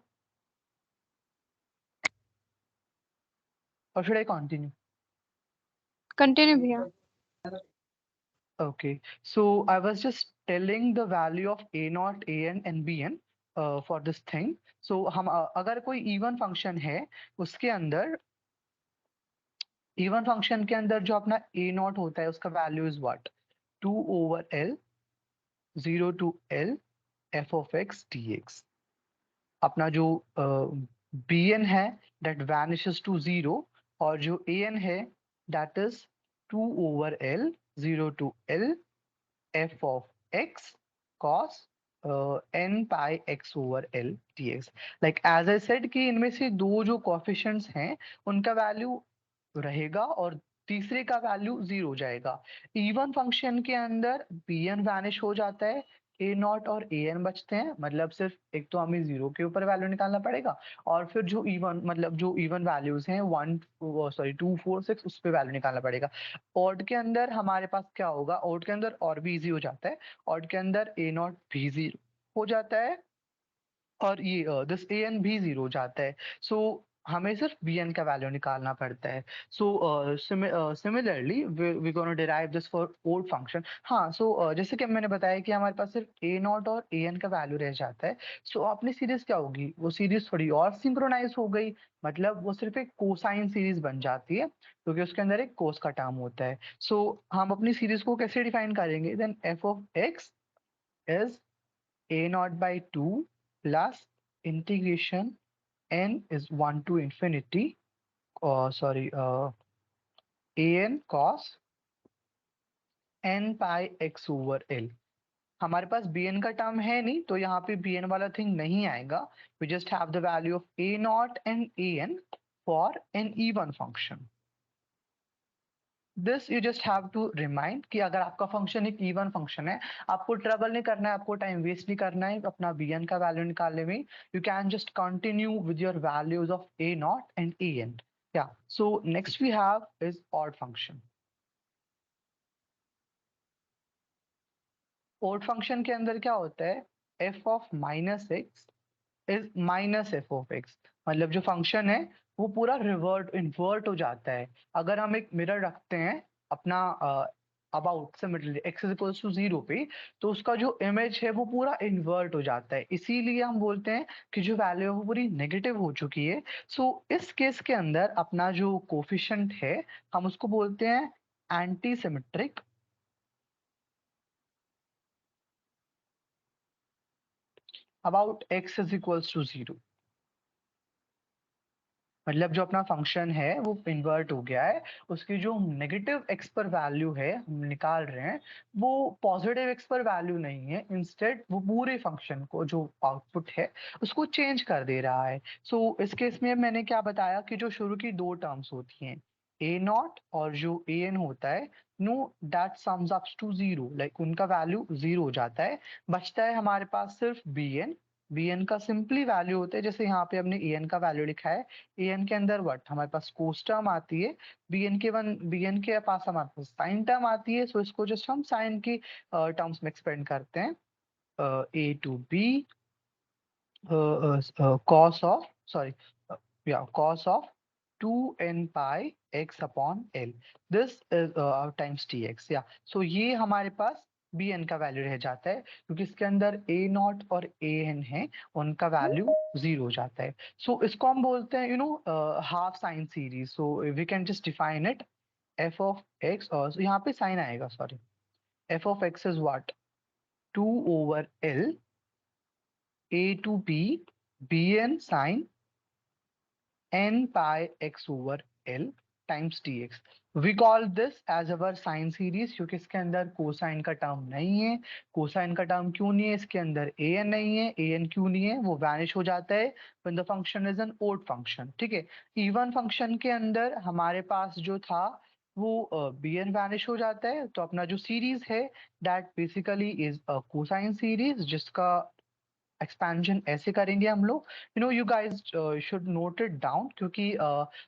Or should I continue? Continue, भैया. Okay. So I was just telling the value of a naught, a n and b n for this thing. So हम अगर कोई even function है उसके अंदर even function के अंदर जो अपना a naught होता है उसका value is what? 2 over l 0 to l f of x dx. अपना जो बी एन है दैट वैनिशेस टू 0, और जो ए एन है that is 2 over l 0 to l f of x cos n pi x over l dx. Like as I said कि इनमें से दो जो कोएफिशिएंट्स हैं उनका वैल्यू रहेगा और तीसरे का वैल्यू 0 हो जाएगा. इवन फंक्शन के अंदर बी एन वैनिश हो जाता है, ए नॉट और ए एन बचते हैं. मतलब सिर्फ एक तो हमें 0 के ऊपर वैल्यू निकालना पड़ेगा और फिर जो इवन वैल्यूज हैं 1 सॉरी 2 4 6 उस पे वैल्यू निकालना पड़ेगा. ऑड के अंदर हमारे पास क्या होगा? ऑड के अंदर और भी इजी हो जाता है. ऑड के अंदर ए नॉट भी 0 हो जाता है और ये दिस ए एन भी 0 हो जाता है. सो हमें सिर्फ बी एन का वैल्यू निकालना पड़ता है. So similarly we gonna derive this for odd function. हाँ, सो जैसे कि मैंने बताया कि हमारे पास सिर्फ ए नॉट और ए एन का वैल्यू रह जाता है. सो अपनी सीरीज क्या होगी? वो सीरीज थोड़ी और सिंक्रोनाइज हो गई. मतलब वो सिर्फ एक कोसाइन सीरीज बन जाती है क्योंकि उसके अंदर एक कोस का टर्म होता है. सो हम अपनी सीरीज को कैसे डिफाइन करेंगे? Then f of x is a naught by 2 plus integration n is 1 to infinity, an cos n pi x over l. हमारे पास bn का टर्म है नहीं तो यहाँ पे bn वाला थिंग नहीं आएगा. We just have the value of a naught and an for an even function. This you just have to remind कि अगर आपका फंक्शन एक इवन फंक्शन है, आपको ट्रबल नहीं करना है, आपको टाइम वेस्ट नहीं करना है अपना बी एन का वैल्यू निकालने में. You can just continue with your values of A naught and A N. या so next we have is odd function. Odd function के अंदर क्या होता है? F of minus x is minus F of x. मतलब जो function है वो पूरा इन्वर्ट हो जाता है. अगर हम एक मिरर रखते हैं अपना अबाउट से middle x is equals to 0 पे, तो उसका जो इमेज है वो पूरा इन्वर्ट हो जाता है. इसीलिए हम बोलते हैं कि जो वैल्यू है वो पूरी नेगेटिव हो चुकी है. सो इस केस के अंदर अपना जो कोफिशिएंट है हम उसको बोलते हैं anti symmetric about x is equals to 0. मतलब जो अपना फंक्शन है वो इन्वर्ट हो गया है, उसकी जो नेगेटिव एक्स पर वैल्यू है हम निकाल रहे हैं वो पॉजिटिव एक्स पर वैल्यू नहीं है. इंस्टेड वो पूरे फंक्शन को जो आउटपुट है उसको चेंज कर दे रहा है. सो इस केस में मैंने क्या बताया कि जो शुरू की दो टर्म्स होती हैं ए नॉट और जो ए एन होता है, know that sums up to 0, like उनका वैल्यू 0 हो जाता है. बचता है हमारे पास सिर्फ बी एन. बी एन का सिंपली वैल्यू होता है जैसे यहाँ पे हमने ए एन का वैल्यू लिखा है. एन के अंदर व्हाट हमारे पास कोस टर्म आती है. बीएन के पास हमारे पास साइन टर्म आती है. सो इसको जस्ट हम साइन की टर्म्स में एक्सपेंड करते हैं. A to B cos of sorry या cos of 2n pi x upon L. This is times dx. या so ये हमारे पास bn का वैल्यू रह जाता है क्योंकि इसके अंदर a नॉट और an है, उनका वैल्यू 0 हो जाता है. सो इसको हम बोलते हैं half sine series. So we can just define it f of x. और यहाँ पे साइन आएगा, sorry. f of x is what? 2 over L a to b bn sin n pi x over L times dx. We call this as our sin series क्योंकि इसके अंदर cosine का term नहीं है. कोसाइन का term क्यों नहीं है? इसके अंदर an नहीं है. an क्यों नहीं है? वो वैनिश हो जाता है when the function is an odd function. ठीक है. इवन फंक्शन के अंदर हमारे पास जो था वो bn वैनिश हो जाता है. तो अपना जो सीरीज है that basically is a cosine series जिसका एक्सपेंशन ऐसे करेंगे हम लोग. You guys should note it down क्योंकि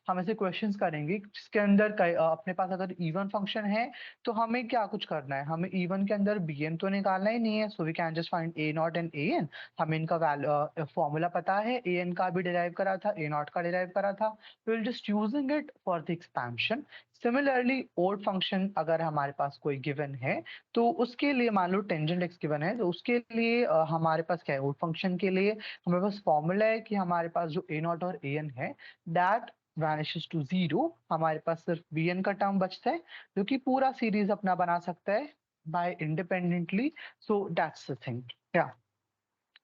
हम ऐसे क्वेश्चंस करेंगे जिसके अंदर अपने पास अगर इवन फंक्शन है तो हमें क्या कुछ करना है. हमें इवन के अंदर bn तो निकालना ही नहीं है. So we can just find a naught and an. हमें इनका फॉर्मूला पता है. an का भी डिराइव करा था, a नॉट का डिराइव करा था. Will just using it for the expansion. Similarly odd function अगर हमारे पास कोई गिवन है तो उसके लिए मान लो टेंजेंट एक्स गिवन है तो उसके लिए हमारे पास क्या है? ओड फंक्शन के लिए हमारे पास फॉर्मूला है कि हमारे पास जो a नॉट और an है दैट वैनिशेस टू 0. हमारे पास सिर्फ bn का टर्म बचता है जो कि पूरा सीरीज अपना बना सकता है by independently. So that's the thing. Yeah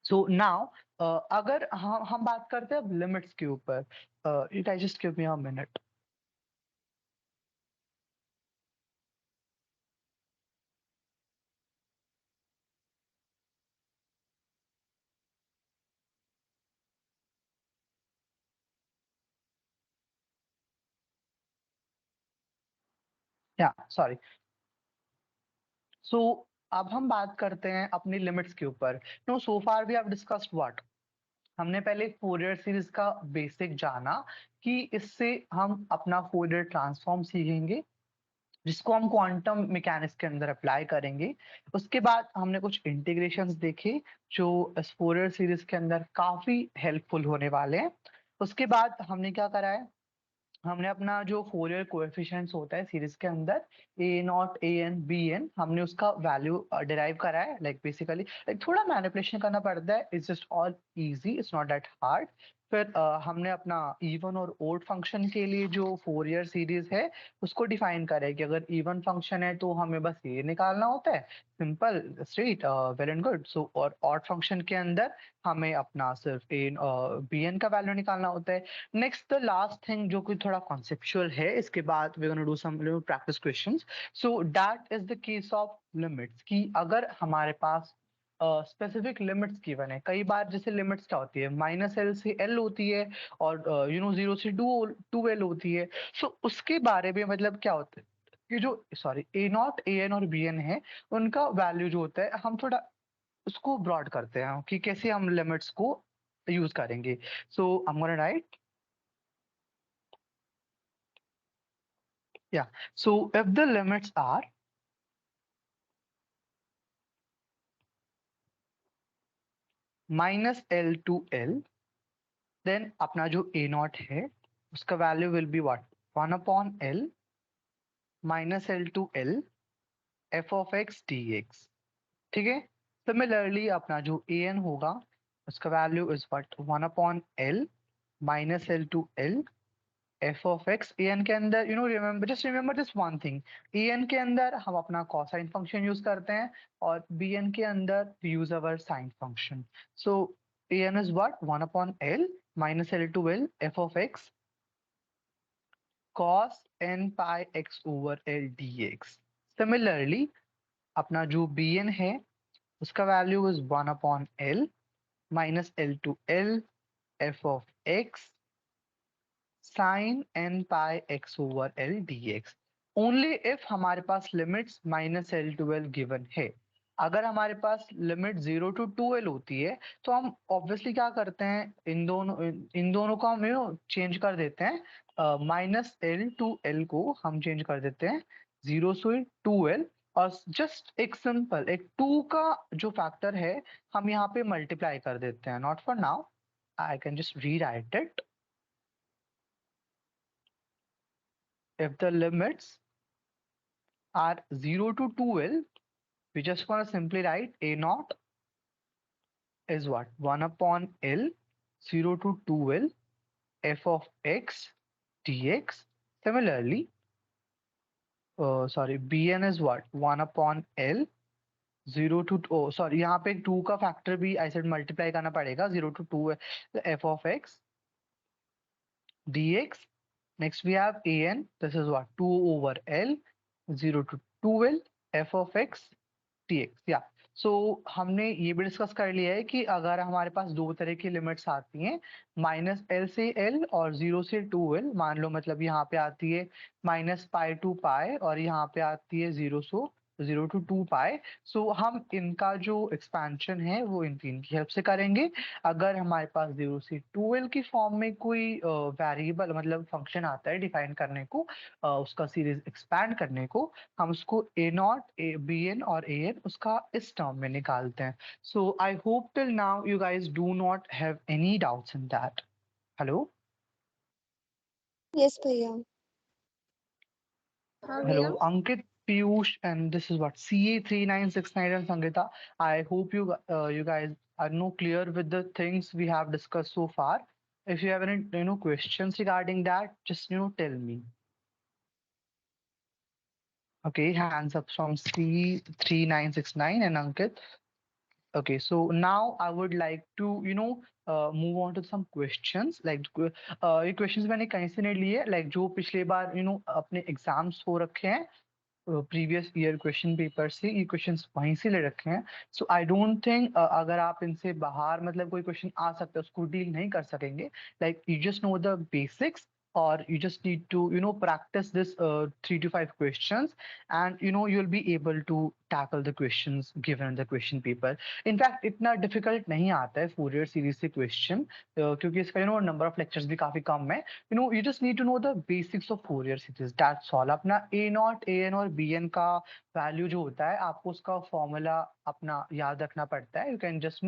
so now अगर हम बात करते हैं अब लिमिट्स के ऊपर. You guys just give me a minute. Yeah sorry. So अब हम बात करते हैं अपनी लिमिट्स के ऊपर. No so far we have discussed what. हमने पहले फोरियर सीरीज का बेसिक जाना कि इससे हम अपना फोरियर ट्रांसफॉर्म सीखेंगे जिसको हम क्वांटम मैकेनिक्स के अंदर अप्लाई करेंगे. उसके बाद हमने कुछ इंटीग्रेशंस देखे जो इस फोरियर सीरीज के अंदर काफी हेल्पफुल होने वाले हैं. उसके बाद हमने क्या करा है? हमने अपना जो फोरियर कोएफिशिएंट्स होता है सीरीज के अंदर A naught A N B N हमने उसका वैल्यू डिराइव करा है. लाइक बेसिकली लाइक थोड़ा मैनिपुलेशन करना पड़ता है. It's just all easy, it's not that hard. फिर हमने अपना इवन और ओड फंक्शन के लिए जो फोरियर सीरीज है उसको डिफाइन करा है कि अगर इवन फंक्शन है तो हमें बस ये निकालना होता है. Simple straight well and good. So और ऑड फंक्शन के अंदर हमें अपना सिर्फ ए बी एन का वैल्यू निकालना होता है. नेक्स्ट द लास्ट थिंग जो कि थोड़ा कॉन्सेप्चुअल है, इसके बाद we gonna do some practice questions. So that is the case of limits कि अगर हमारे पास स्पेसिफिक लिमिट्स गिवन है. कई बार जैसे लिमिट्स क्या होती है? -l से l होती है और 0 से 2l होती है. सो उसके बारे में मतलब क्या होता है कि जो sorry a naught A n और बी एन है उनका वैल्यू जो होता है हम थोड़ा उसको ब्रॉड करते हैं कि कैसे हम लिमिट्स को यूज करेंगे. So I am gonna write. Yeah. So if the limits are -l to l, then अपना जो a नॉट है उसका value will be what? 1 upon l -l to l f of x dx. ठीक है. Similarly अपना जो a n होगा उसका value is what? 1 upon l -l to l f of x. an के अंदर remember this one thing. an के अंदर हम अपना कोसाइन फंक्शन यूज करते हैं और bn के अंदर we use our sin function. So an is what? 1 upon l -l to l f of x cos n pi x over l dx. Similarly अपना जो bn है उसका value is 1 upon l -l to l f of x sin n pi x over l dx. Only if हमारे पास limits -l to l given है. अगर हमारे पास limit 0 to 2l होती है तो हम ऑब्वियसली क्या करते हैं? इन दोनों को हम चेंज कर देते हैं. -l to l को हम चेंज कर देते हैं 0 से 2l. और जस्ट एक सिंपल एक 2 का जो फैक्टर है हम यहाँ पे मल्टीप्लाई कर देते हैं. Not for now, I can just rewrite it. if the limits are 0 to 2L, we just want to simply write A naught is what? 1 upon L, 0 to 2L, f of x dx. Similarly, sorry, Bn is what? 1 upon L, 0 to, oh, sorry, यहाँ पे 2 का factor भी I said multiply करना पड़ेगा, 0 to 2 f of x dx. Next we have an, this is what? 2 over L, 0 to 2L, f of x dx. Yeah. सो हमने ये भी discuss कर लिया है कि अगर हमारे पास दो तरह की लिमिट्स आती हैं, -L से L और 0 से 2L, मान लो मतलब यहाँ पे आती है -π to π और यहाँ पे आती है 0 to 2π. सो हम इनका जो एक्सपेंशन है वो इन तीन की हेल्प से करेंगे. अगर हमारे पास 0 से 2L की फॉर्म में कोई वेरिएबल मतलब फंक्शन आता है डिफाइन करने को, उसका सीरीज एक्सपैंड करने को, हम उसको A naught A B N और ए एन उसका इस टर्म में निकालते हैं. So I hope till now you guys do not have any doubts in that. Hello. Yes, भैया. हाँ Hello, भैया. Ankit, Piyush, and this is what CA3969 and Sangeeta. I hope you guys are clear with the things we have discussed so far. If you have any questions regarding that, just tell me. Okay, hands up from C3969 and Ankit. Okay, so now I would like to, move on to some questions. Like, ये questions मैंने कहीं से नहीं लिए, like जो पिछले बार, अपने exams हो रखे हैं, प्रीवियस ईयर क्वेश्चन पेपर से ये क्वेश्चंस वहीं से ले रखे हैं. सो आई डोंट थिंक अगर आप इनसे बाहर मतलब कोई क्वेश्चन आ सकता है उसको डील नहीं कर सकेंगे. Like you just know the basics or you just need to practice this 3 to 5 questions, and you'll be able to tackle the questions given in the question paper. In fact इतना difficult नहीं आता है Fourier series से question, क्योंकि इसका number of lectures भी काफी कम है. You just need to know the basics of Fourier series. That's all. अपना a naught, a n और b n का वैल्यू जो होता है आपको उसका फॉर्मूला अपना याद रखना पड़ता है. यू कैन जस्ट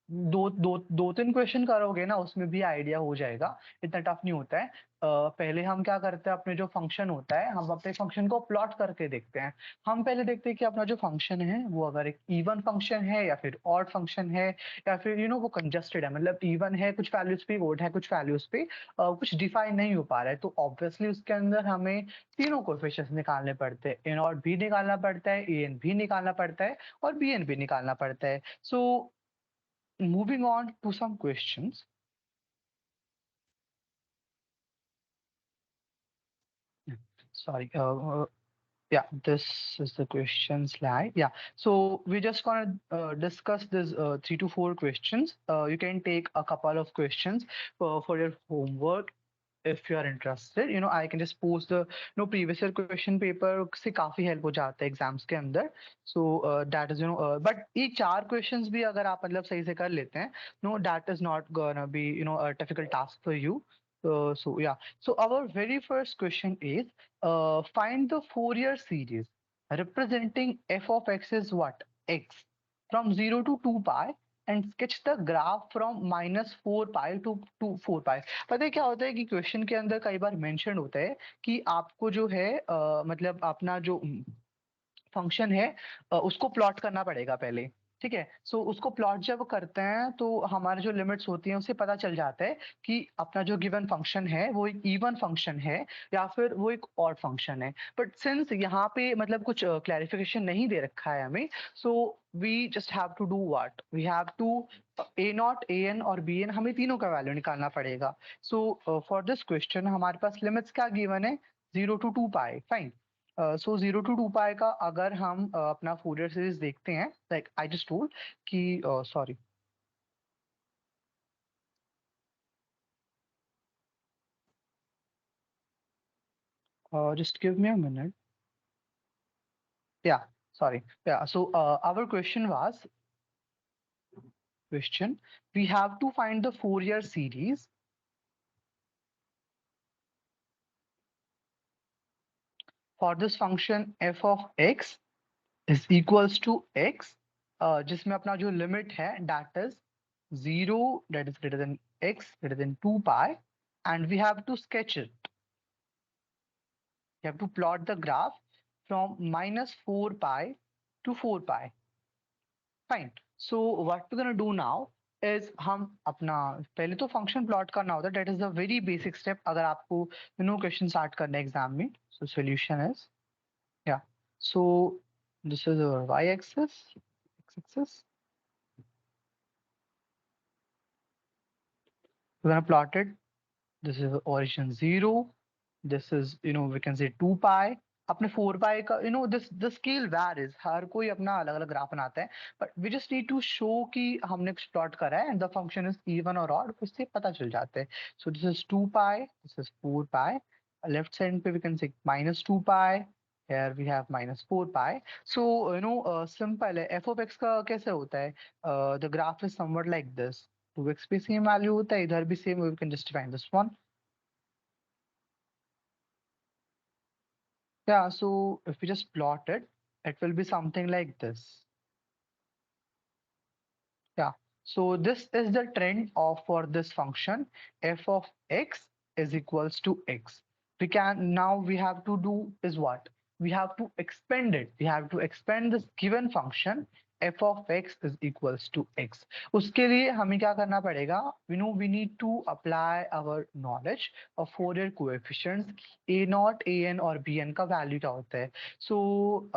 दो दो दो तीन क्वेश्चन करोगे ना उसमें भी आइडिया हो जाएगा. इतना टफ नहीं होता है. पहले हम क्या करते हैं, अपने जो फंक्शन होता है हम अपने फंक्शन को प्लॉट करके देखते हैं. हम पहले देखते हैं कि अपना जो फंक्शन है वो अगर एक इवन फंक्शन है या फिर ऑड फंक्शन है, या फिर वो कंजस्टेड है, मतलब इवन है कुछ वैल्यूज पे, ओड है कुछ वैल्यूज पे, कुछ डिफाइन नहीं हो पा रहा है. तो ऑब्वियसली उसके अंदर हमें तीनों कोएफिशिएंट्स निकालने पड़ते हैं. ए नॉट भी निकालना पड़ता है, ए एन भी निकालना पड़ता है और बी एन भी निकालना पड़ता है. So moving on to some questions. Sorry. Yeah, this is the question slide. Yeah, so we're just gonna discuss this 3 to 4 questions. You can take a couple of questions for your homework if you are interested. I can just post the previous year question paper से काफी help हो जाता है exams के अंदर. So that is but ये 4 questions भी अगर आप मतलब सही से कर लेते हैं, no, that is not gonna be a difficult task for you. So yeah, so our very first question is, find the Fourier series representing f of x is what? X from 0 to 2 pi, and sketch the graph from -4 pi to 4 pi. पता है क्या होता है कि question के अंदर कई बार mention होता है कि आपको जो है मतलब अपना जो फंक्शन है उसको प्लॉट करना पड़ेगा पहले. ठीक है. सो उसको प्लॉट जब करते हैं तो हमारे जो लिमिट्स होती हैं उससे पता चल जाता है कि अपना जो गिवन फंक्शन है वो एक इवन फंक्शन है या फिर वो एक ऑड फंक्शन है. बट सिंस यहाँ पे मतलब कुछ क्लैरिफिकेशन नहीं दे रखा है हमें, so we just have to do what, we have to A naught, A n और बी एन, हमें तीनों का वैल्यू निकालना पड़ेगा. सो फॉर दिस क्वेश्चन हमारे पास लिमिट्स क्या गिवन है? 0 to 2 pi. Fine. So 0 to 2 पाई का अगर हम अपना फोरियर सीरीज देखते हैं, लाइक आई जस्ट टोल्ड कि sorry, just give me a minute. Yeah, sorry. Yeah, so our question, we have to find the Fourier series for this function f of x is equals to x, जिसमें अपना जो limit है that is 0, that is greater than x greater than 2 pi, and we have to sketch it. You have to plot the graph from -4 pi to 4 pi. Fine. So what we're gonna do now is हम अपना पहले तो function plot करना होता है. That is the very basic step. अगर आपको question start करना है एग्जाम में. So solution is yeah. So this is our y-axis, x-axis. We're gonna plot it. This is origin 0. This is we can say 2 pi. अपने 4 pi का this the scale varies. हर कोई अपना अलग अलग graph बनाता है. But we just need to show कि हमने कुछ प्लॉट करा है and the function is even or odd. उससे पता चल जाता है. So this is 2 pi. This is 4 pi. Left side पे we can say -2 pi. Here we have -4 pi. So simple है. F of x का कैसे होता है? The graph is somewhat like this. 2x पे same value होता है, इधर भी same. We can just define this one. Yeah, so if we just plot it, it will be something like this. Yeah, so this is the trend of for this function f of x is equals to x. We have to do is what? We have to expand it. We have to expand this given function f of x is equals to x. उसके लिए हमें क्या करना पड़ेगा? We need to apply our knowledge of Fourier coefficients a naught, an और bn का value क्या होता है? So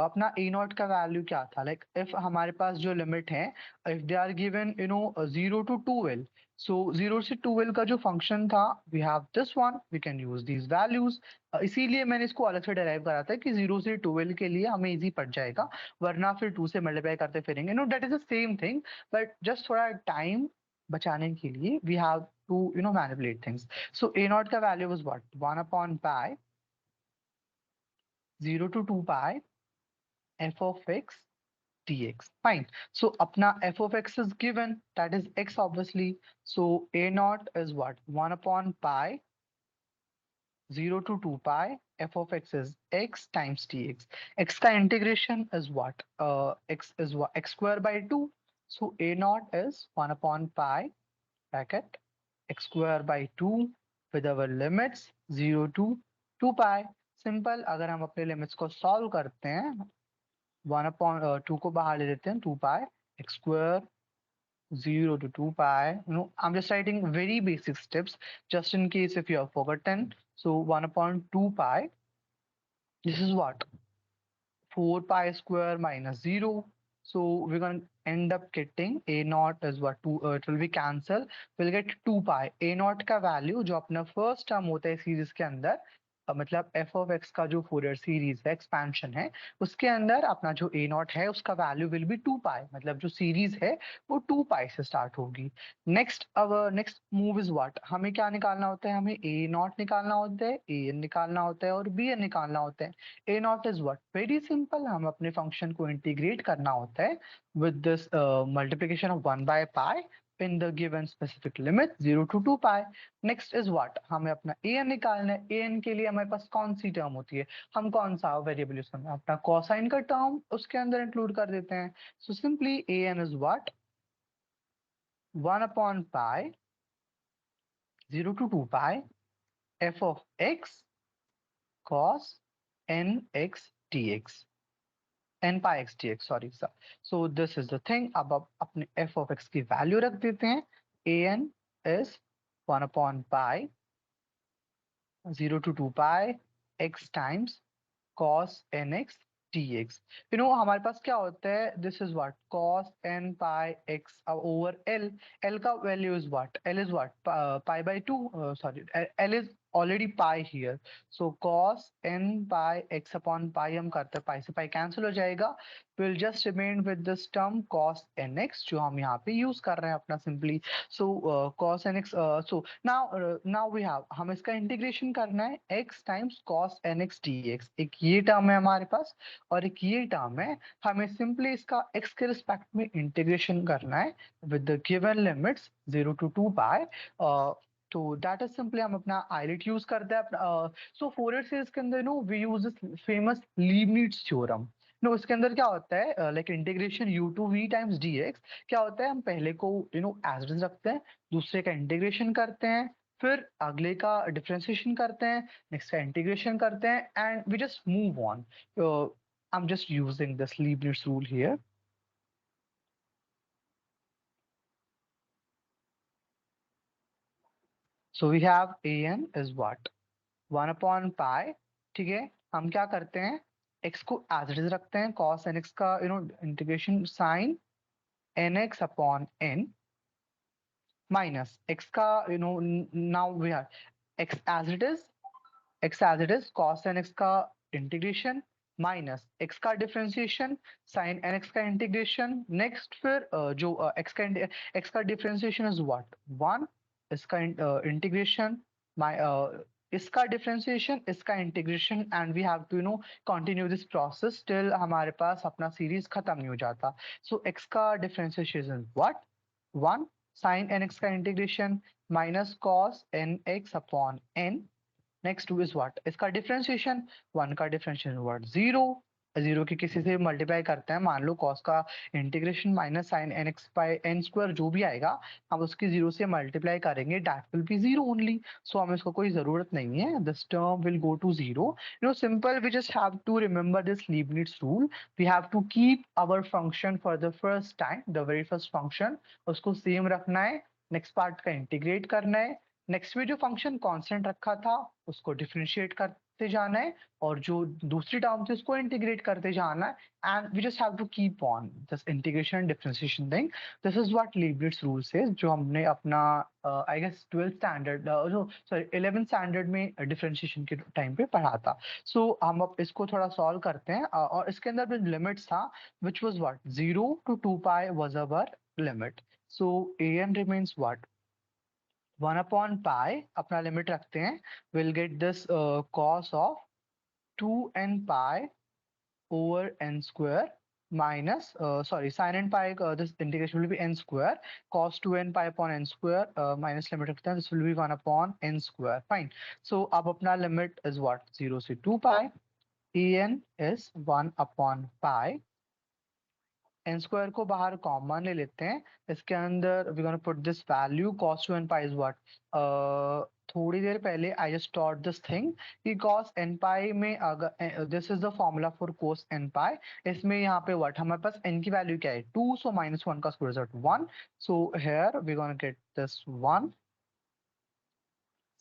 अपना a naught का वैल्यू क्या था? Like if हमारे पास जो लिमिट है, if they are given 0 to 2l, so 0 से 2l का जो फंक्शन था, we have this one, we can use these values. इसीलिए मैंने इसको अलग से डिराइव करा था कि 0 से 12 के लिए हमें इजी पड़ जाएगा, वरना फिर 2 से मल्टीप्लाई करते फिरेंगे. That is the same thing, but just थोड़ा टाइम बचाने के लिए we have to manipulate things. So a naught का value was what? 1 upon pi 0 to 2 pi f of x dx. Fine. So apna f of x is given, that is x obviously. So a naught is what? 1 upon pi 0 to 2 pi f of x is x times dx. X ka integration is what? X is what? X square by 2. So a naught is 1 upon pi bracket x square by 2 with our limits 0 to 2 pi. Simple. अगर हम अपने limits को solve करते हैं, 1 upon 2 को बाहर ले लेते हैं, 2 pi x square 0 to 2 pi. I'm just writing very basic steps just in case if you have forgotten. So 1 upon 2 pi, this is what? 4 pi square minus 0. So we're going to end up getting a naught is what? 2, it will be cancel. We'll get 2 pi. A naught का value जो अपना first term होता है series के अंदर, मतलब f of x का जो फोरियर सीरीज है, एक्सपेंशन है, उसके अंदर अपना जो a नॉट है उसका वैल्यू विल बी 2 पाई. मतलब जो सीरीज है वो 2 पाई से स्टार्ट होगी. Next move is what? हमें क्या निकालना होता है? हमें a नॉट निकालना होता है, an निकालना होता है और bn निकालना होता है. a naught is what? Very simple. हम अपने फंक्शन को इंटीग्रेट करना होता है with this multiplication of 1 by pi in the given specific limit 0 to 2 pi. Next is what? हमें अपना an निकालना है. an के लिए हमारे पास कौन सी टर्म होती है? हम कौन सा वेरिएबल यूज करते हैं? अपना कोसाइन का टर्म उसके अंदर इंक्लूड कर देते हैं. So simply an is what? 1 upon pi 0 to 2 pi f of x cos nx dx. n pi x dx, sorry sir. So this is the thing. अब आप अपने f of x की value रख देते हैं. an is 1 upon pi 0 to 2 pi x times cos nx dx. हमारे पास क्या होता है? This is what? cos n pi x over l. l का value is what? l is what? pi by 2. Sorry, l is already pi here. So cos n pi x upon pi हम करते हैं, pi से pi cancel हो जाएगा. Will just remain with this term cos nx जो हम यहाँ पे यूज कर रहे हैं अपना simply. So cos nx. So now we have, हम इसका इंटीग्रेशन करना है x times cos nx dx. एक ये टर्म है हमारे पास और एक ये टर्म है. हमें सिंपली इसका x के रिस्पेक्ट में इंटीग्रेशन करना है with the given limits 0 to 2 pi. तो दैट इज सिंपली हम अपना आईलेट यूज करते हैं. सो फोरियर सीरीज के अंदर we use this famous Leibniz theorem. उसके अंदर क्या होता है? Like integration u to v times dx. क्या होता है? हम पहले को एज इट इज रखते हैं, दूसरे का इंटीग्रेशन करते हैं, फिर अगले का डिफरेंशिएशन करते हैं, नेक्स्ट का इंटीग्रेशन करते हैं, and we just move on. I am just using this Leibniz rule here. So we have an is what 1/pi. ठीक है, हम क्या करते हैं, x को एज इट इज रखते हैं, cos nx का integration sine nx upon n minus x का now we are x as it is, x as it is cos nx का इंटीग्रेशन माइनस x का डिफरेंशिएशन sin nx का integration. Next फिर जो x का differentiation is what 1, इसका integration, इसका differentiation, इसका integration, and we have to continue this process till हमारे पास अपना सीरीज खत्म नहीं हो जाता. सो x का differentiation is what 1 sin nx का integration minus cos nx upon n. Next to is what, इसका डिफरेंशिएशन, 1 का डिफरेंशिएशन व्हाट 0, 0 के किसी से मल्टीप्लाई करते हैं, मान लो cos का integration minus sine nx by n square जो भी आएगा हम उसकी 0 से मल्टीप्लाई करेंगे, that will be 0 only. So हमें इसको कोई जरूरत नहीं है, this term will go to 0. Simple, we just have to remember this Leibniz rule. We have to keep our function for the first time, the very first function उसको same रखना है, next part का integrate करना है, next में जो function constant रखा था उसको डिफरेंशिएट करते जाना है, और जो दूसरी टर्म थी उसको इंटीग्रेट करते जाना है, and we just have to keep on this integration differentiation thing. This is what Leibniz rule says, जो हमने अपना आई गेस 12th स्टैंडर्ड जो सॉरी 11th स्टैंडर्ड में डिफरेंशिएशन के टाइम पे पढ़ा था. सो हम अब इसको थोड़ा सॉल्व करते हैं, और इसके अंदर भी लिमिट्स था which was what 0 to 2 pi was our limit. So an remains what 1/pi, अपना लिमिट रखते हैं, will get this cos of 2n pi over n square minus sorry sin n pi, this integration will be n square, cos 2n pi upon n square minus limit रखते हैं, this will be 1/n square. Fine. So अब अपना limit is what 0 से 2 pi, an is 1/pi, n square को बाहर common ले लेते हैं, इसके अंदर we gonna put this value cos 2n pi is what, थोड़ी देर पहले I just taught this thing कि cos n pi में अगर this is the formula for cos n pi, इसमें यहाँ पे व्हाट हमारे पास n की वैल्यू क्या है 2, सो -1 का square root 1, so here we gonna get this 1.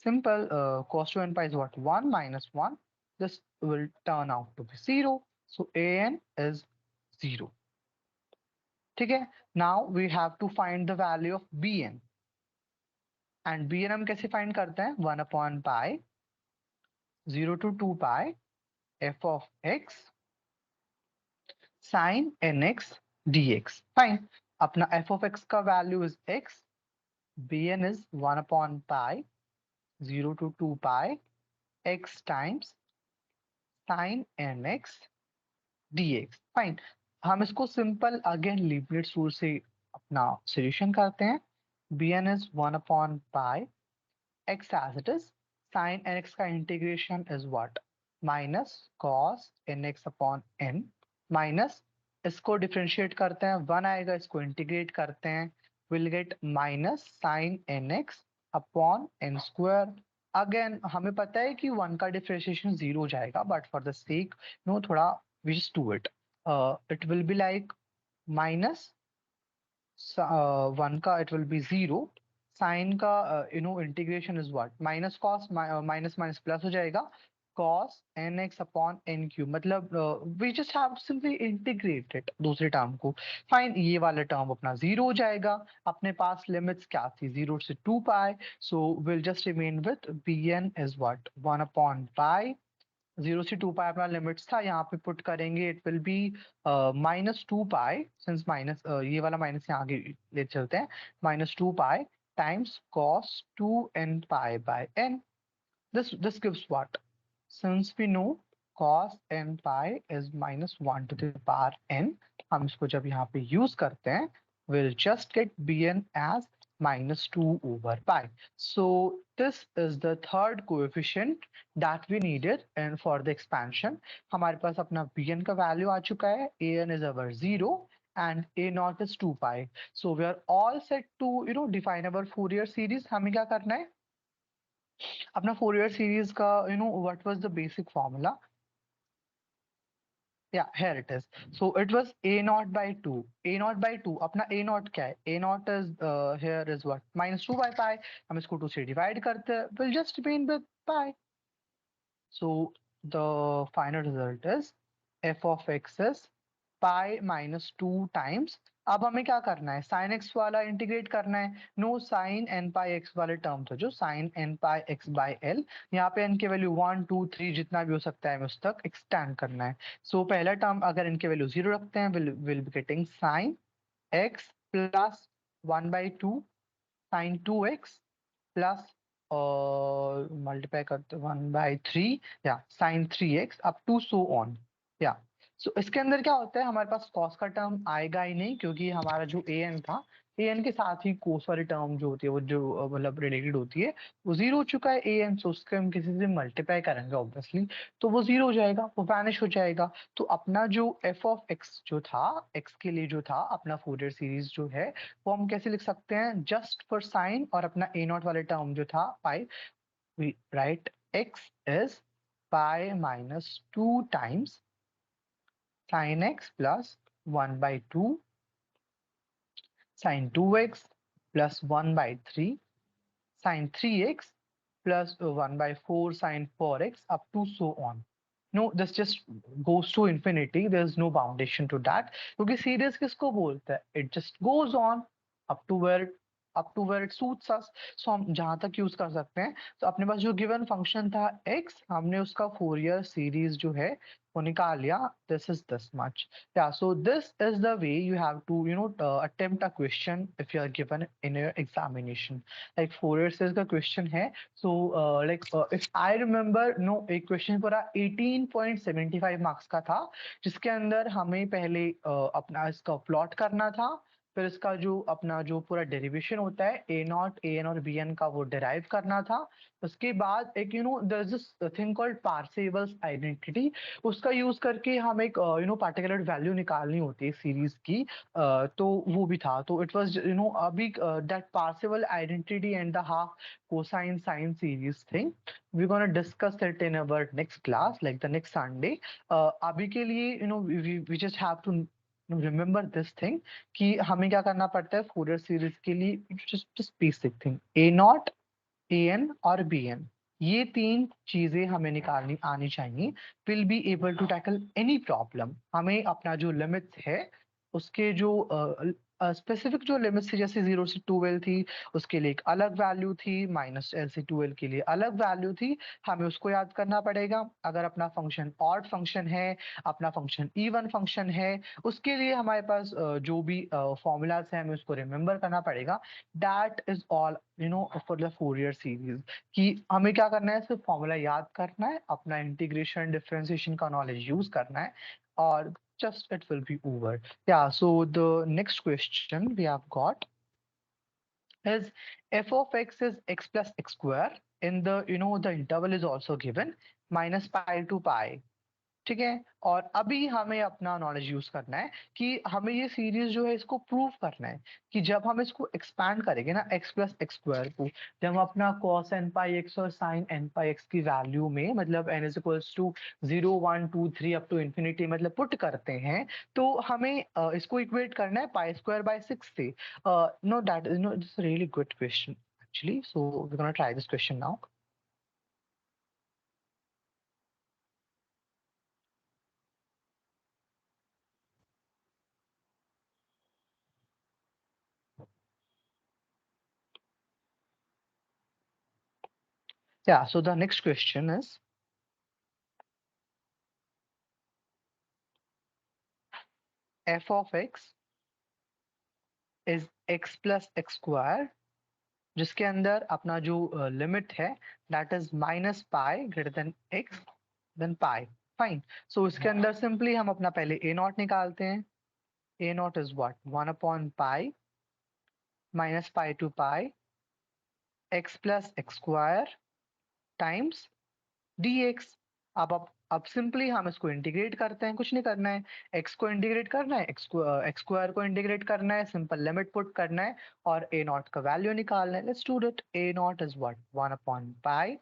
Simple, cos 2n pi is what 1 minus 1, this will turn out to be 0, so an is 0. ठीक है, now we have to find the value of bn, and bn हम कैसे find करते हैं 1/pi 0 to 2 pi f of x sin nx dx. Fine, अपना f of x का value is x, bn is 1/pi 0 to 2 pi x times sin nx dx. Fine, हम इसको simple again लीबनिट्ज rule से अपना solution करते हैं. bn is 1/pi x as it is, sin nx का integration is what minus cos nx upon n, minus इसको differentiate करते हैं 1 आएगा, इसको इंटीग्रेट करते हैं, will get minus sin nx upon n square. Again हमें पता है कि 1 का डिफरेंशिएशन 0 हो जाएगा, बट फॉर द सेक थोड़ा we just do it, it will be like minus 1 का इट विल बी 0, साइन का integration is what minus cos, minus minus plus हो जाएगा, cos nx upon n cube, मतलब we just have simply integrated दूसरे term को. Fine, ये वाला term अपना 0 हो जाएगा. अपने पास लिमिट्स क्या थी 0 से 2 pi, so will just remain with bn is what 1/pi 0 से 2 पाई अपना लिमिट्स था, यहाँ पे पुट करेंगे it will B -2 pi, since minus ये वाला माइनस यहाँ आगे ले चलते हैं, -2 पाई times cos 2n pi by n. This gives what? Since we know cos n pi is -1 to the power n, हम इसको जब यहाँ पे यूज करते हैं, we'll just get bn as -2/pi. So this is the third coefficient that we needed and for the expansion. हमारे पास अपना bn का वैल्यू आ चुका है, an is our 0 and a naught is 2 pi. So we are all set to define our Fourier series. हमें क्या करना है, अपना फोरियर सीरीज का what was the basic formula? Yeah, here it is. So it was a naught by 2. A naught by 2. अपना a naught क्या है? A naught is here is what? Minus 2 by pi. हम इसको 2 से divide करते हैं. We'll just remain with pi. So the final result is f of x is pi minus 2 times. अब हमें क्या करना है? sin x वाला इंटीग्रेट करना है. No sin n pi x वाले टर्म था जो sin n pi x by l. यहाँ पे n की वैल्यू 1 2 3 जितना भी हो सकता है हमें उस तक एक्सटेंड करना है. सो पहला टर्म अगर इनके वैल्यू 0 रखते हैं will be getting sin x plus 1 by 2 sin 2x plus और मल्टीप्लाई करते 1/3 या sin 3x up to so on. Yeah so इसके अंदर क्या होता है, हमारे पास कॉस का टर्म आएगा ही नहीं क्योंकि हमारा जो an था, an के साथ ही कोस वाली टर्म जो होती है वो जो मतलब रिलेटेड होती है वो जीरो हो चुका है an. सो उसके हम किसी से मल्टीप्लाई करेंगे ऑब्वियसली तो वो जीरो हो जाएगा, वो वैनिश हो जाएगा. तो अपना जो f ऑफ x जो था, x के लिए जो था अपना फोरियर सीरीज जो है वो हम कैसे लिख सकते हैं? जस्ट फॉर साइन और अपना a नॉट वाले टर्म जो था pi, we write x is pi minus 2 times sin x plus 1/2 sin 2x plus 1/3 sin 3x plus 1/4 sin 4x up to so on. No, this just goes to infinity. There's no foundation to that. क्योंकि series किसको बोलते हैं? It just goes on up to where it suits us. So हम जहां तक use कर सकते हैं. तो अपने पास जो गिवन फंक्शन था x, हमने उसका फोरियर सीरीज जो है वो निकाल लिया. This is this much. Yeah, so this is the way you have to attempt a question if you are given in your examination. Like Fourier series का question है. So if I remember, no, एक question पूरा 18.75 marks का था जिसके अंदर हमें पहले अपना इसका प्लॉट करना था, फिर इसका जो अपना जो पूरा डेरिवेशन होता है ए नॉट ए एन और बी एन का वो डिराइव करना था. उसके बाद एक there is this thing called Parseval's identity. उसका यूज करके हम एक पार्टिकुलर वैल्यू निकालनी होती है सीरीज की. तो वो भी था. तो इट वाज अभी that Parseval identity and the half cosine sine series thing we gonna discuss it in our next class like the next Sunday. अभी के लिए we just have to remember this thing कि हमें क्या करना पड़ता है फोरियर सीरीज के लिए. Just basic thing a naught A n और बी एन, ये तीन चीजें हमें निकालनी आनी चाहिए. Will be able to tackle any problem. हमें अपना जो लिमिट्स है उसके जो स्पेसिफिक जो लिमिट्स थी जैसे 0 से 12 थी उसके लिए एक अलग वैल्यू थी, -l से 12 के लिए अलग वैल्यू थी. हमें उसको याद करना पड़ेगा. अगर अपना फंक्शन ऑड फंक्शन है, अपना फंक्शन इवन फंक्शन है, उसके लिए हमारे पास जो भी फॉर्मूलाज है हमें उसको रिमेम्बर करना पड़ेगा. That is all for the Fourier series. कि हमें क्या करना है, सिर्फ फॉर्मूला याद करना है, अपना इंटीग्रेशन डिफरेंशिएशन का नॉलेज यूज करना है और just it will be over. Yeah, so the next question we have got is f of x is x plus x square in the the interval is also given minus pi to pi. ठीक है. और अभी हमें अपना knowledge use करना है कि हमें ये सीरीज जो है इसको प्रूव करना है कि जब हम इसको एक्सपैंड करेंगे ना x प्लस एक्स स्क्वायर को, जब हम अपना cos n pi x और sin n pi x की वैल्यू में मतलब n is equals to 0 1 2 3 up to infinity मतलब पुट करते हैं तो हमें इसको इक्वेट करना है पाई स्क्वायर बाय 6 से. No that is no it's really good question actually, so we're going to try this question now. Yeah, so the next question is f of x is x plus x square जिसके अंदर अपना जो limit है that is minus pi greater than x than pi. Fine. So इसके अंदर simply हम अपना पहले ए नॉट निकालते हैं. ए नॉट इज व्हाट 1/पाई minus pi to pi x plus x square times dx. अब सिंपली हम इसको इंटीग्रेट करते हैं, कुछ नहीं करना है. x को इंटीग्रेट करना है, एक्स स्क्वायर को इंटीग्रेट करना है, सिंपल लिमिट पुट करना है और a नॉट का वैल्यू निकालना है. Let's do it. a naught is what 1/पाई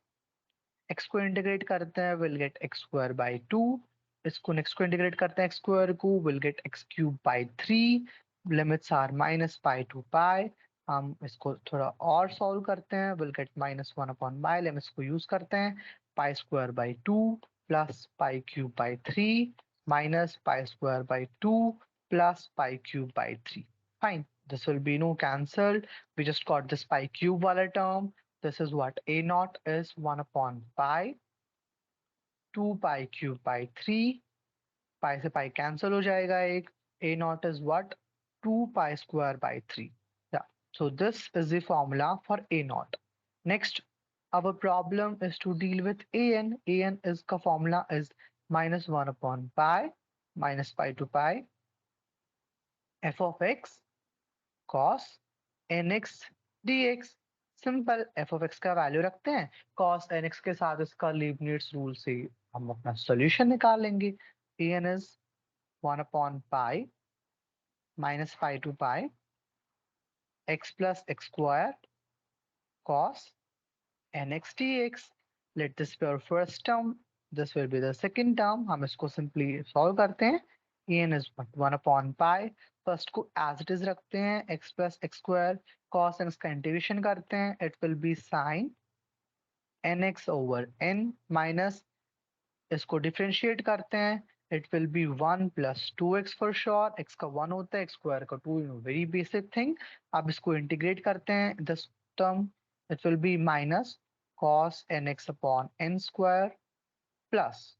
x को इंटीग्रेट करते हैं will get x square by 2, इसको नेक्स्ट को इंटीग्रेट करते हैं x स्क्वायर को will get x cube by 3, limits are minus pi to pi. हम इसको थोड़ा और सॉल्व करते हैं will get minus one upon by, limits को यूज करते हैं pi square by 2 plus pi cube by 3 minus pi square by 2 plus pi cube by 3. Fine. This will be no cancelled. We just got this pi cube wala term. This is what a naught is 1 upon pi 2 pi cube by 3. Pi से pi cancel हो जाएगा एक. A naught is what? 2 pi square by 3. Yeah. So this is the formula for a naught. Next, our problem is to deal with an. An is का formula is minus 1 upon pi minus pi to pi f of x cos nx dx. Simple f of x का value रखते हैं cos nx के साथ इसका लीबनिट्ज rule से हम अपना सॉल्यूशन निकालेंगे. an is 1 upon pi minus pi to pi x plus x square cos nx dx. Let this be our first term. This will be the second term. हम इसको simply solve करते हैं. an is 1 upon pi. First को as it is रखते हैं x plus x square cos nx का integration करते हैं. It will be sin nx over n minus इसको differentiate करते हैं. It will be 1 plus 2x for sure. x का 1 होता है, x square का 2, very basic thing. अब इसको integrate करते हैं. This term it will be minus cos nx upon n square plus.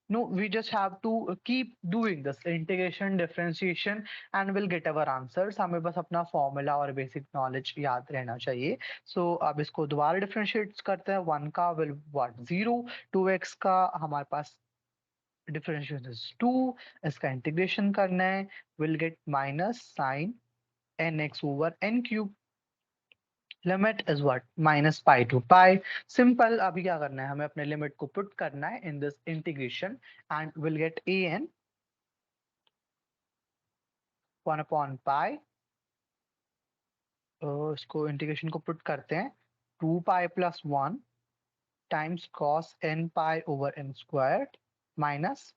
No, we just have to keep doing this integration, differentiation and we'll get our answers. हमें बस अपना formula और basic knowledge याद रहना चाहिए. So अब इसको दोबारा differentiate करते हैं. 1 का will what 0, 2x का हमारे पास differentiation is 2, इसका integration करना है will get minus sin nx over n cube. Limit is what minus pi to pi. Simple. अभी क्या करना है हमें अपने लिमिट को पुट करना है in this integration and we'll get an 1 upon pi. इसको इंटीग्रेशन को पुट करते हैं 2 pi plus 1 times cos n pi over n squared minus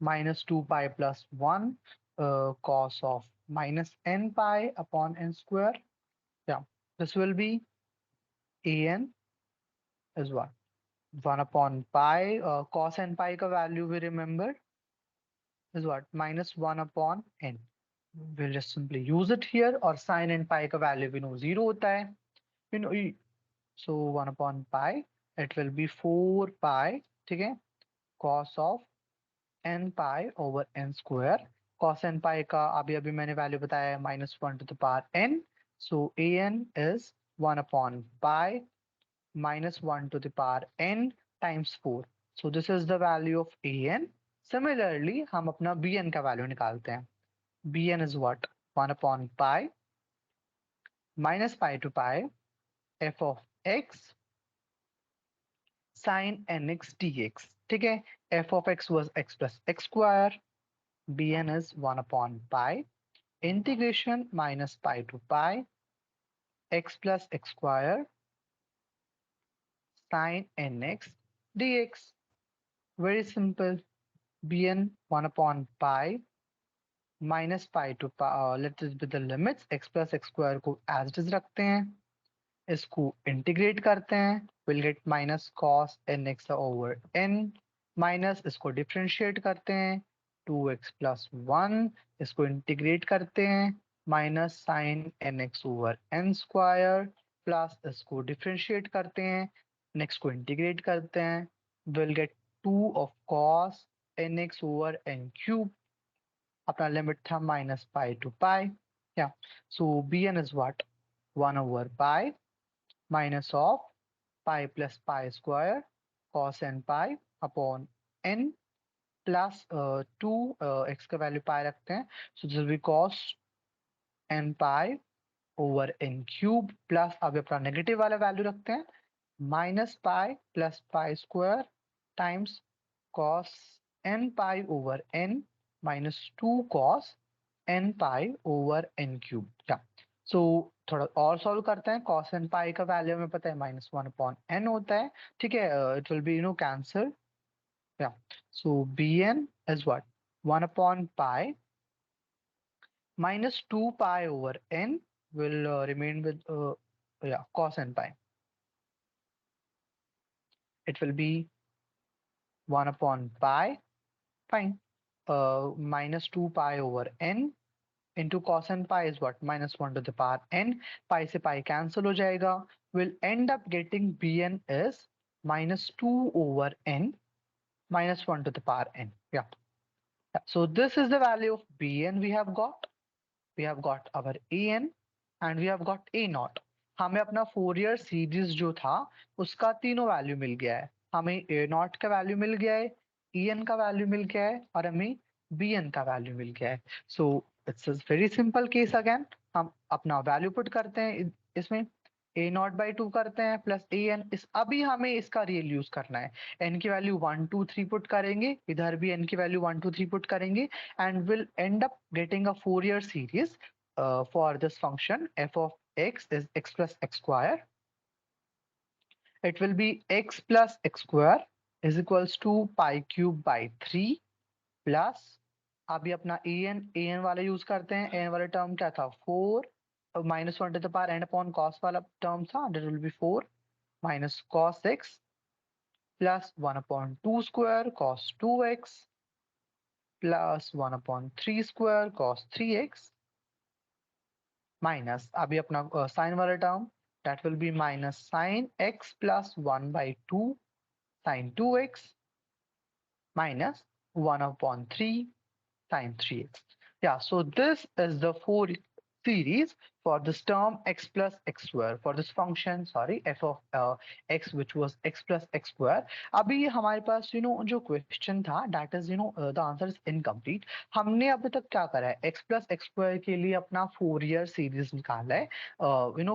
minus 2 pi plus 1 cos of minus n pi upon n square. Yeah, this will be an is what 1 upon pi. Cos n pi का value we remember is what minus 1 upon n. We'll just simply use it here. और sin n pi का value we know 0 होता है. You know, so 1 upon pi it will be 4 pi. ठीक है, cos of n pi over n square. Cos n pi का अभी अभी मैंने value बताया है minus 1 to the power n. So an is 1 upon pi minus 1 to the power n times 4. So this is the value of an. Similarly हम अपना bn का value निकालते हैं. bn is what 1 upon pi minus pi to pi f of x sin nx dx. ठीक है, f of x was x plus x square. bn is 1 upon pi integration minus pi to pi x plus x square sin nx dx. Very simple. bn 1 upon pi minus pi to pi. Let this be the limits. x plus x square को as it is रखते हैं, इसको integrate करते हैं will get minus cos n x over n minus इसको differentiate करते हैं 2x plus 1, इसको इंटीग्रेट करते हैं minus sine n x over n square plus इसको डिफरेंशिएट करते हैं नेक्स्ट को इंटीग्रेट करते हैं will get 2 of cos n x over n cube. अपना लिमिट था minus pi to pi. Yeah so b N is what 1 over pi minus of pi plus pi square cos n pi upon n plus 2 x का value pi रखते हैं so this will be cos n pi over n cube plus अब अपना negative वाला value रखते हैं minus pi plus pi square times cos n pi over n minus 2 cos n pi over n cube. Yeah. So थोड़ा और solve करते हैं। Cos n पाई का वैल्यू हमें पता है -1/n होता है, ठीक है। इट विल बी कैंसल, या सो bn is what 1/pi -2 pi/n will remain with yeah cos n pi. It will be 1/pi, fine. -2 pi/n into cos n pi is what -1 to the power n. Pi से pi cancel हो जाएगा. We'll end up getting bn is -2/n -1 to the power n. Yeah. So this is the value of bn we have got. We have got our an and we have got a naught. हमें अपना Fourier series जो था उसका तीनों value मिल गया है. हमें ए naught का वैल्यू मिल गया है, ई एन का वैल्यू मिल गया है और हमें बी एन का वैल्यू मिल गया है. So it's very simple case. Again हम अपना वैल्यू पुट करते हैं इसमें, ए नॉट बाई टू करते हैं प्लस ए एन. इस अभी हमें इसका रियल यूज करना है. एन की वैल्यू 1 2 3 पुट करेंगे, इधर भी एन की वैल्यू 1 2 3 पुट करेंगे and will end up getting a Fourier series for this function f of x is x plus x square. It will be x plus x square is equals to pi cube by 3 plus अभी अपना an वाला use करते हैं. an वाला term क्या था 4 -1 to the power n upon cos वाला term था, that will be 4 minus cos x plus 1/2 square cos 2x plus 1/3 square cos 3x minus अभी अपना साइन वाला term that will be minus sin x plus 1/2 sin 2x minus 1/3 sin 3x. Yeah, so this is the Fourier series for this term x plus x square, for this function, sorry, f of x which was x plus x square. अभी हमारे पास जो question था that is the answer is incomplete. हमने अभी तक क्या करा है, x plus x square के लिए अपना फोरियर सीरीज निकाला है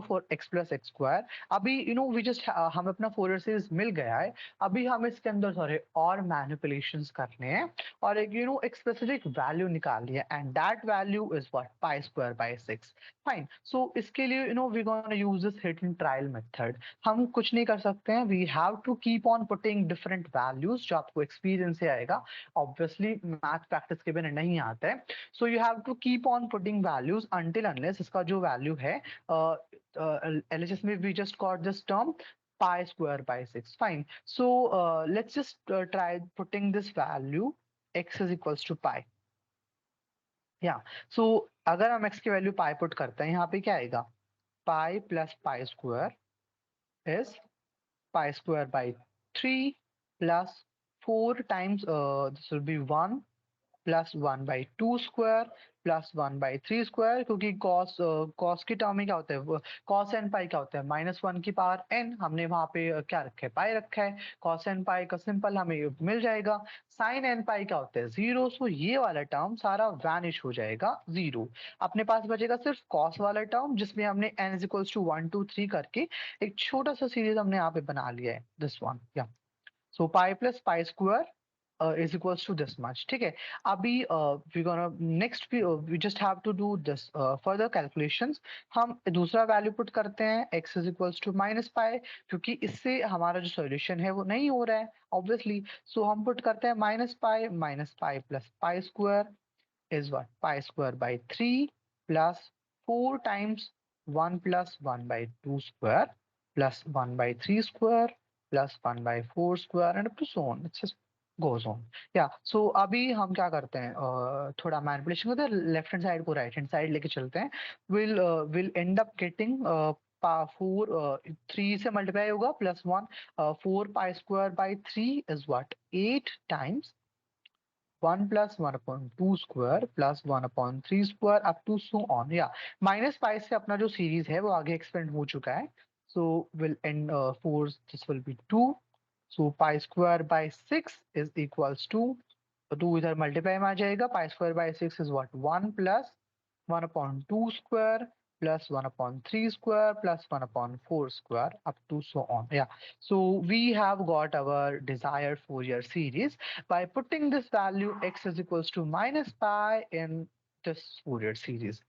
for x plus x square. अभी we just हमें अपना फोरियर सीरीज मिल गया है. अभी हम इसके अंदर थोड़े और मैनिपुलेशंस करने हैं और एक स्पेसिफिक वैल्यू निकाली है and that value is what pi²/6. Fine. So इसके लिए we gonna use this hit and trial method. हम कुछ नहीं कर सकते हैं, we have to keep on putting different values जो आपको एक्सपीरियंस से आएगा. ऑब्वियसली मैथ प्रैक्टिस के बिना नहीं आता है. So you have to keep on putting values until unless इसका जो वैल्यू है LHS में we just got this term pi²/6. Fine. So let's just try putting this value x is equals to pi. Yeah. So अगर हम x की value pi put करते हैं यहाँ पे क्या आएगा, pi plus pi square is pi²/3 plus 4 times this will be 1 plus 1/2 square plus 1/3 square, क्योंकि कॉस की टर्म में क्या होता है, कॉस एन पाई क्या होता है -1 की पावर n. हमने वहां पे क्या रखा है, पाई रखा है. कॉस एन पाई का सिंपल हमें मिल जाएगा. साइन एन पाई क्या होता है 0. सो ये वाला टर्म सारा वैनिश हो जाएगा 0. अपने पास बचेगा सिर्फ कॉस वाला टर्म जिसमें हमने n इज इक्वल्स टू 1 2 3 करके एक छोटा सा सीरीज हमने यहाँ पे बना लिया है, this one. Yeah so pi plus pi square is equals to this much. ठीक है. अभी we gonna next we just have to do this further calculations. हम दूसरा वैल्यू पुट करते हैं x is equals to -pi, क्योंकि इससे हमारा जो सॉल्यूशन है वो नहीं हो रहा है ऑब्वियसली. सो हम पुट करते हैं -pi plus pi square is what pi²/3 plus 4 times 1 plus 1/2 square plus 1/3 square plus 1/4 square and up to so on. It's just goes on. Yeah. So अभी हम क्या करते हैं, थोड़ा मैनिपुलेशन करते हैं, लेफ्ट हैंड साइड को राइट हैंड साइड लेके चलते हैं. विल एंड अप गेटिंग 3 से मल्टीप्लाई होगा +1 4 pi²/3 is what 8 times 1 plus 1/2 square plus 1/3 square up to so on. Yeah, minus pi से अपना जो सीरीज है वो आगे एक्सपेंड हो चुका है. So will end 4, this will be 2. So pi²/6 is equals to 2 इधर मल्टीप्लाई में आ जाएगा. pi²/6 is what 1 plus 1/2 square plus 1/3 square plus 1/4 square up to so on. Yeah. So we have got our desired Fourier series by putting this value x is equals to -pi in this Fourier series.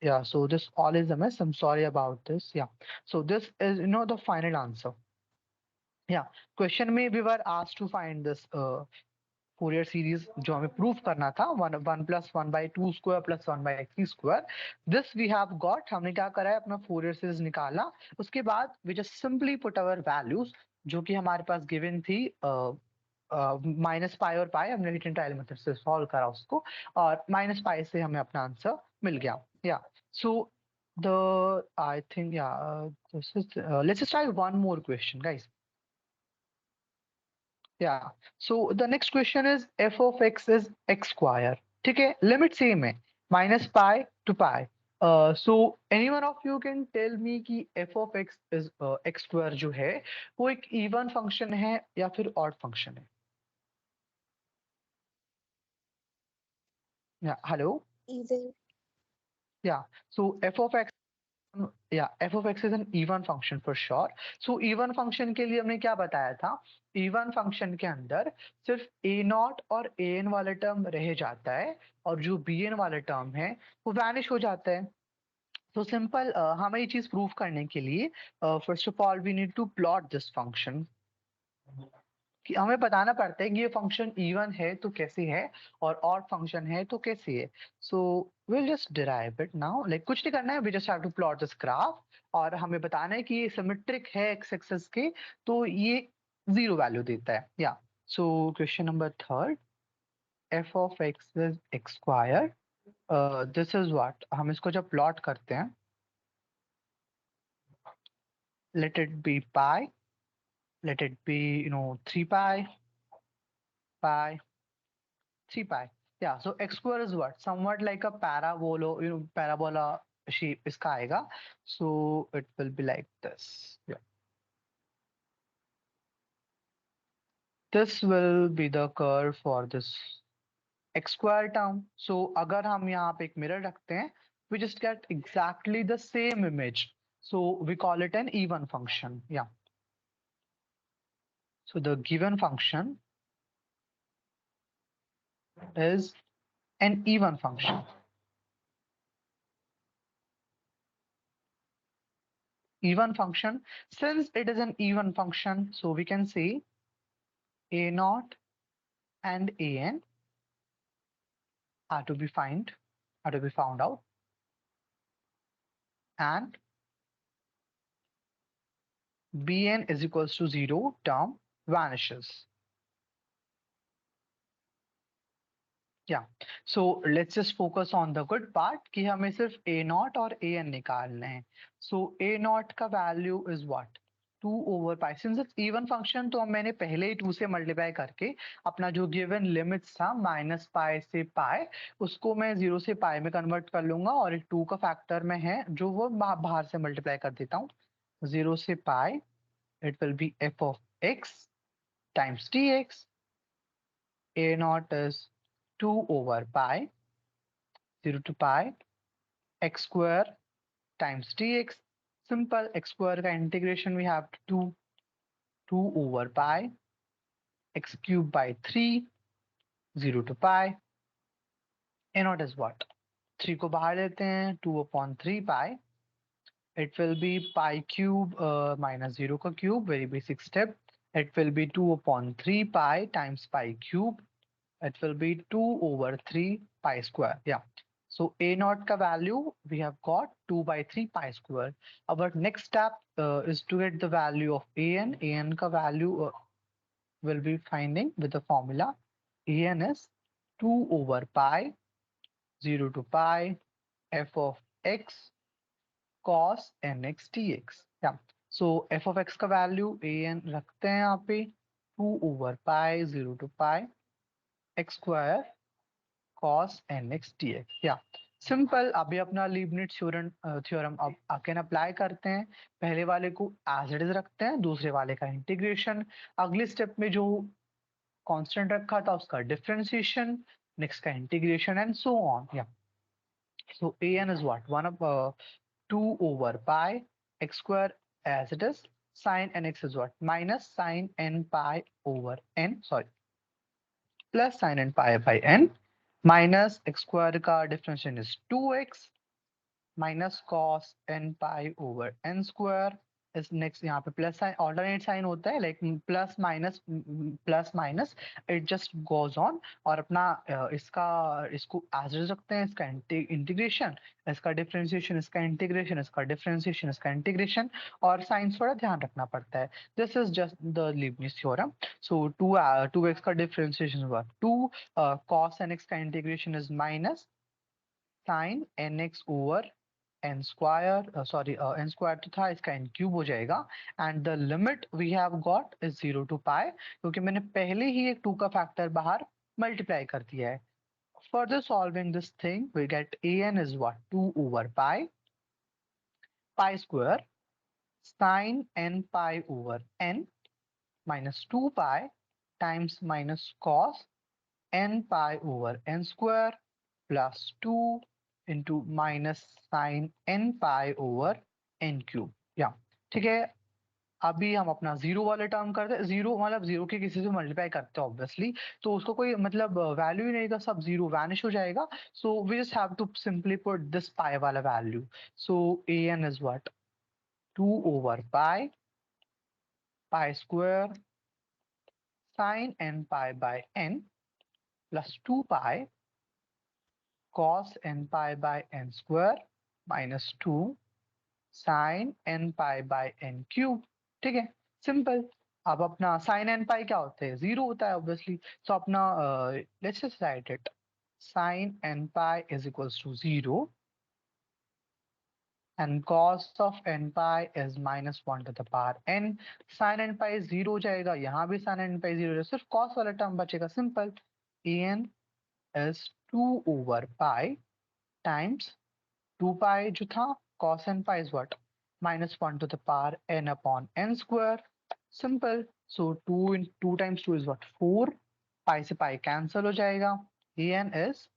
Yeah, so this all is a mess. I'm sorry about this. Yeah. So this is, the final answer. Yeah. Question में we were asked to find this Fourier series जो हमें proof करना था 1 + 1/2 square + 1/3 square. This we have got. हमने क्या करा है अपना Fourier series निकाला. उसके बाद we just simply put our values जो कि हमारे पास given थी माइनस पाई और पाई हमने रिटर्न ट्रायल मेथड से सॉल्व करा उसको और माइनस पाई से हमें अपना आंसर मिल गया yeah so the I think yeah this is let's try one more question guys yeah so the next question is f of x is x square ठीक है लिमिट सेम है minus pi to pi so anyone of you can tell me कि f of x is x square जो है वो एक even function है या फिर ऑड फंक्शन है या hello Even. Yeah. So f of x, yeah, f of x is an even function for sure. So even function के लिए हमने क्या बताया था? Even function के अंदर सिर्फ a नॉट और a n वाला टर्म रह जाता है और जो b n वाला टर्म है वो वैनिश हो जाता है. तो सिंपल हमें ये चीज प्रूव करने के लिए first of all we need to plot this function कि हमें बताना पड़ता है कि ये फंक्शन इवन है तो कैसे है और ऑड फंक्शन है तो कैसे है so will just derive it now like कुछ नहीं करना है we just have to plot this graph और हमें बताना है कि ये सिमेट्रिक है एक्स एक्सिस के तो ये जीरो वैल्यू देता है या so question number third F of x is x square this is what हम इसको जब प्लॉट करते हैं let it be pi let it be 3 pi pi 3 pi. Yeah, so x square is what? Somewhat like a parabola shape iska aega. So it will be like this. Yeah. This will be the curve for this x square term. So agar hum yahan pe ek mirror rakhte hain, we just get exactly the same image. So we call it an even function. Yeah. So the given function is an even function. Even function. Since it is an even function, so we can say a naught and an are to be found out, and bn is equals to 0 term vanishes. Yeah, so let's just focus on the good part कि हमें सिर्फ a naught और an निकालने हैं. So a naught का value is what? 2 over pi. Since it's even function तो मैंने पहले ही 2 से मल्टीप्लाई करके अपना जो गिवन लिमिट्स था माइनस पाई से पाई उसको मैं 0 से पाई में कन्वर्ट कर लूंगा और एक 2 का फैक्टर में है जो वो बाहर से मल्टीप्लाई कर देता हूँ 0 से पाई it will be f of x times dx. A naught is 2 over pi 0 to pi x square times dx. Simple x square का integration we have to do 2 over pi x cube by 3 0 to pi. A naught is what? 3 को बाहर लेते हैं 2 upon 3 pi. It will be pi cube minus 0 का cube, very basic step. It will be 2 upon 3 pi times pi cube. It will be 2 over 3 pi square. Yeah. So a naught ka value we have got 2 by 3 pi square. Our next step is to get the value of an. An ka value will be finding with the formula. An is 2 over pi 0 to pi f of x cos nx dx. Yeah. So f of x का value an रखते हैं यहाँ पे 2 over pi 0 to pi x square cos nx dx. या simple अभी अपना लीबनिट्ज theorem अब again apply करते हैं पहले वाले को एज इट इज रखते हैं दूसरे वाले का इंटीग्रेशन अगले स्टेप में जो कांस्टेंट रखा था उसका डिफरेंशिएशन नेक्स्ट का integration and so on yeah so an is what 2 over pi x square as it is sin nx is what minus sin n pi over n sorry plus sin n pi by n minus x square का differentiation is 2x minus cos n pi over n square. इस next यहाँ पे plus sign, alternate sign होता है, like plus minus, it just goes on. और अपना इसका इसको एज इट रखते हैं, इसका इंटीग्रेशन, इसका डिफरेंशिएशन, इसका इंटीग्रेशन, इसका डिफरेंशिएशन, इसका इंटीग्रेशन। और साइंस थोड़ा ध्यान रखना पड़ता है। This is just the Leibniz theorem. So two x का डिफरेंशिएशन हुआ टू, कॉस एन एक्स का integration is minus sine n x over n square, sorry n square तो था, इसका एन क्यूब हो जाएगा। And the limit we have got is 0 to pi, क्योंकि मैंने पहले ही एक 2 का फैक्टर बाहर मल्टीप्लाई कर दिया है। Further solving this thing we get a n is what, 2 over pi square sin n pi over n minus 2 pi times minus cos n pi over n square plus 2 into minus sin n pi over n cube। या ठीक है। अभी हम अपना zero वाले term करते हैं। Zero मतलब जीरो के किसी से मल्टीप्लाई करते हैं ऑब्वियसली, तो उसको कोई मतलब वैल्यू ही नहीं था, सब जीरो वैनिश हो जाएगा। So we just have to simply put this pi वाला value. So a n is what, 2 over pi square sin n pi by n plus 2 pi cos n pi by n square minus 2 sin n pi by n cube। ठीक है, simple. अब अपना sin n pi क्या होते हैं, zero होता है obviously. तो अपना let's just right it, sin n pi is equals to 0 and cos of n pi is minus 1 to the power n। sin n pi 0 हो जाएगा, यहाँ भी sin n pi 0 हो जाएगा, सिर्फ cos वाला टर्म बचेगा, simple. an is 2 over pi times 2 pi जो था, cos n pi is what, minus 1 to the power n upon n square। simple। so 2 times 2 is what, 4। pi से pi cancel हो जाएगा। an is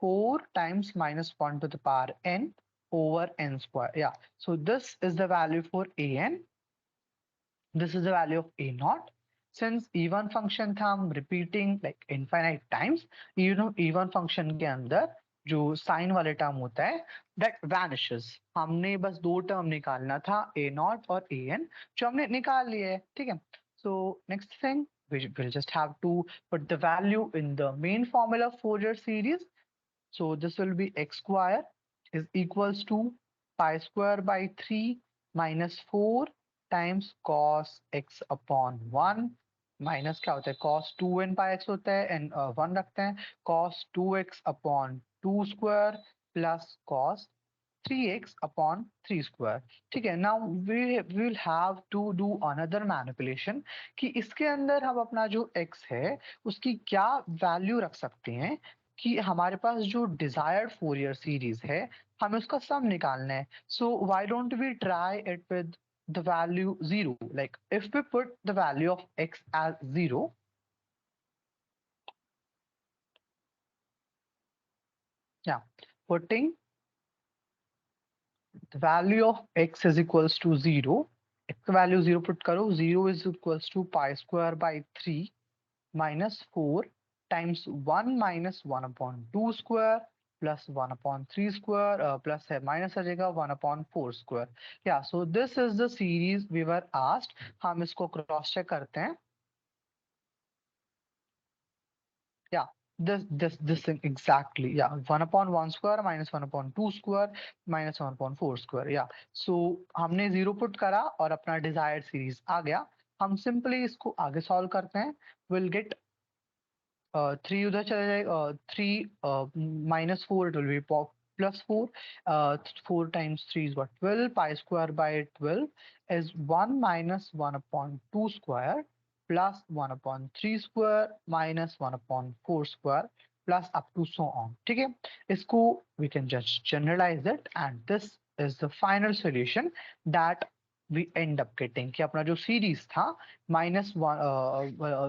4 times minus 1 to the power n over n square। yeah, so this is the value for an, this is the value of a naught। since even function था, हम repeating like infinite times, even function के अंदर जो sign वाले term होता है that vanishes। हमने बस दो टर्म निकालना था, a naught और a n, जो हमने निकाल लिए है। ठीक है। so next thing we will just have to put the value in the main formula of Fourier series। so this will be x square is equals to pi square by 3 minus 4 times cos x upon 1 minus क्या होता है, cos 2n pi x होता है, and 1 रखते हैं, cos 2x upon 2 square plus cos 3x upon 3 square। ठीक है। now we will have to do another manipulation कि इसके अंदर हम अपना जो x है उसकी क्या वैल्यू रख सकते हैं, कि हमारे पास जो डिजायर्ड फोरियर सीरीज है हमें उसका सम निकालना है। So why don't we try it with the value 0, like if we put the value of x as 0, yeah, putting the value of x is equals to 0, x value 0 put karo, 0 is equals to pi square by 3 minus 4 times 1 minus 1 upon 2 square plus 1 upon 3 square plus है minus आ जाएगा 1 upon 4 square। yeah, so this is the series we were asked। हम इसको cross check करते हैं। yeah, this thing exactly, yeah, 1 upon 1 square minus 1 upon 2 square minus 1 upon 4 square। yeah, so हमने 0 put करा और अपना डिजायर्ड सीरीज आ गया। हम सिंपली इसको आगे सॉल्व करते हैं। विल गेट 3 उधर चला जाएगा, 3 minus 4 it will be plus 4, 4 times 3 is what, 12, pi square by 12 is 1 minus 1 upon 2 square plus 1 upon 3 square minus 1 upon 4 square plus up to so on। ठीक है। इसको we can just generalize it and this is the final solution that we end up getting, कि अपना जो series था minus one,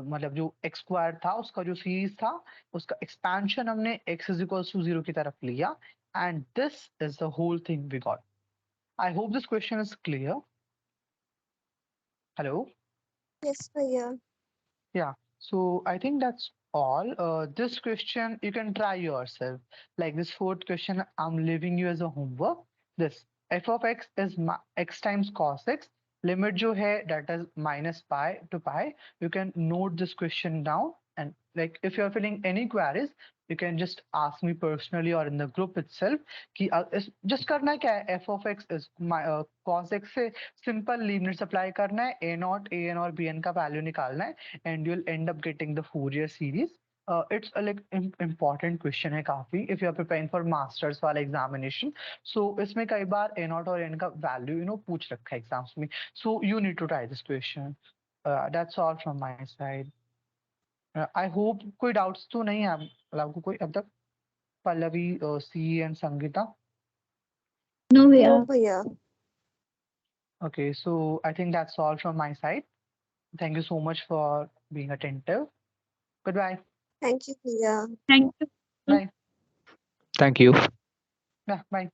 मतलब जो x square था उसका जो सीरीज था उसका एक्सपेंशन हमने x इज इक्वल्स टू 0 की तरफ लिया, and this is the whole thing we got. I hope this question is clear. Hello. Yes, Bhaiya. Yeah, so I think that's all. This question you can try yourself. Like this fourth question, I'm leaving you as a homework. this f of x is x times cos x. Limit जो है that is minus pi to pi. You can note this question down, and like if you're feeling any queries, you can just ask me personally or in the group itself कि just करना क्या है, f of x is cos x से simple linear supply करना है, a naught a n और b n का value निकालना है, and you'll end up getting the Fourier series. It's a like important question है काफी if you are preparing for masters वाला examination. So इसमें कई बार a naught और n का value पूछ रखा है exams में. So you need to try this question. That's all from my side. I hope कोई doubts तो नहीं है मतलब आपको कोई अब तक, Pallavi, C and Sangeeta. No, No, भैया. भैया. Okay, so I think that's all from my side. Thank you so much for being attentive. Goodbye. Thank you, भैया. Thank you. Bye. Thank you. Yeah, bye.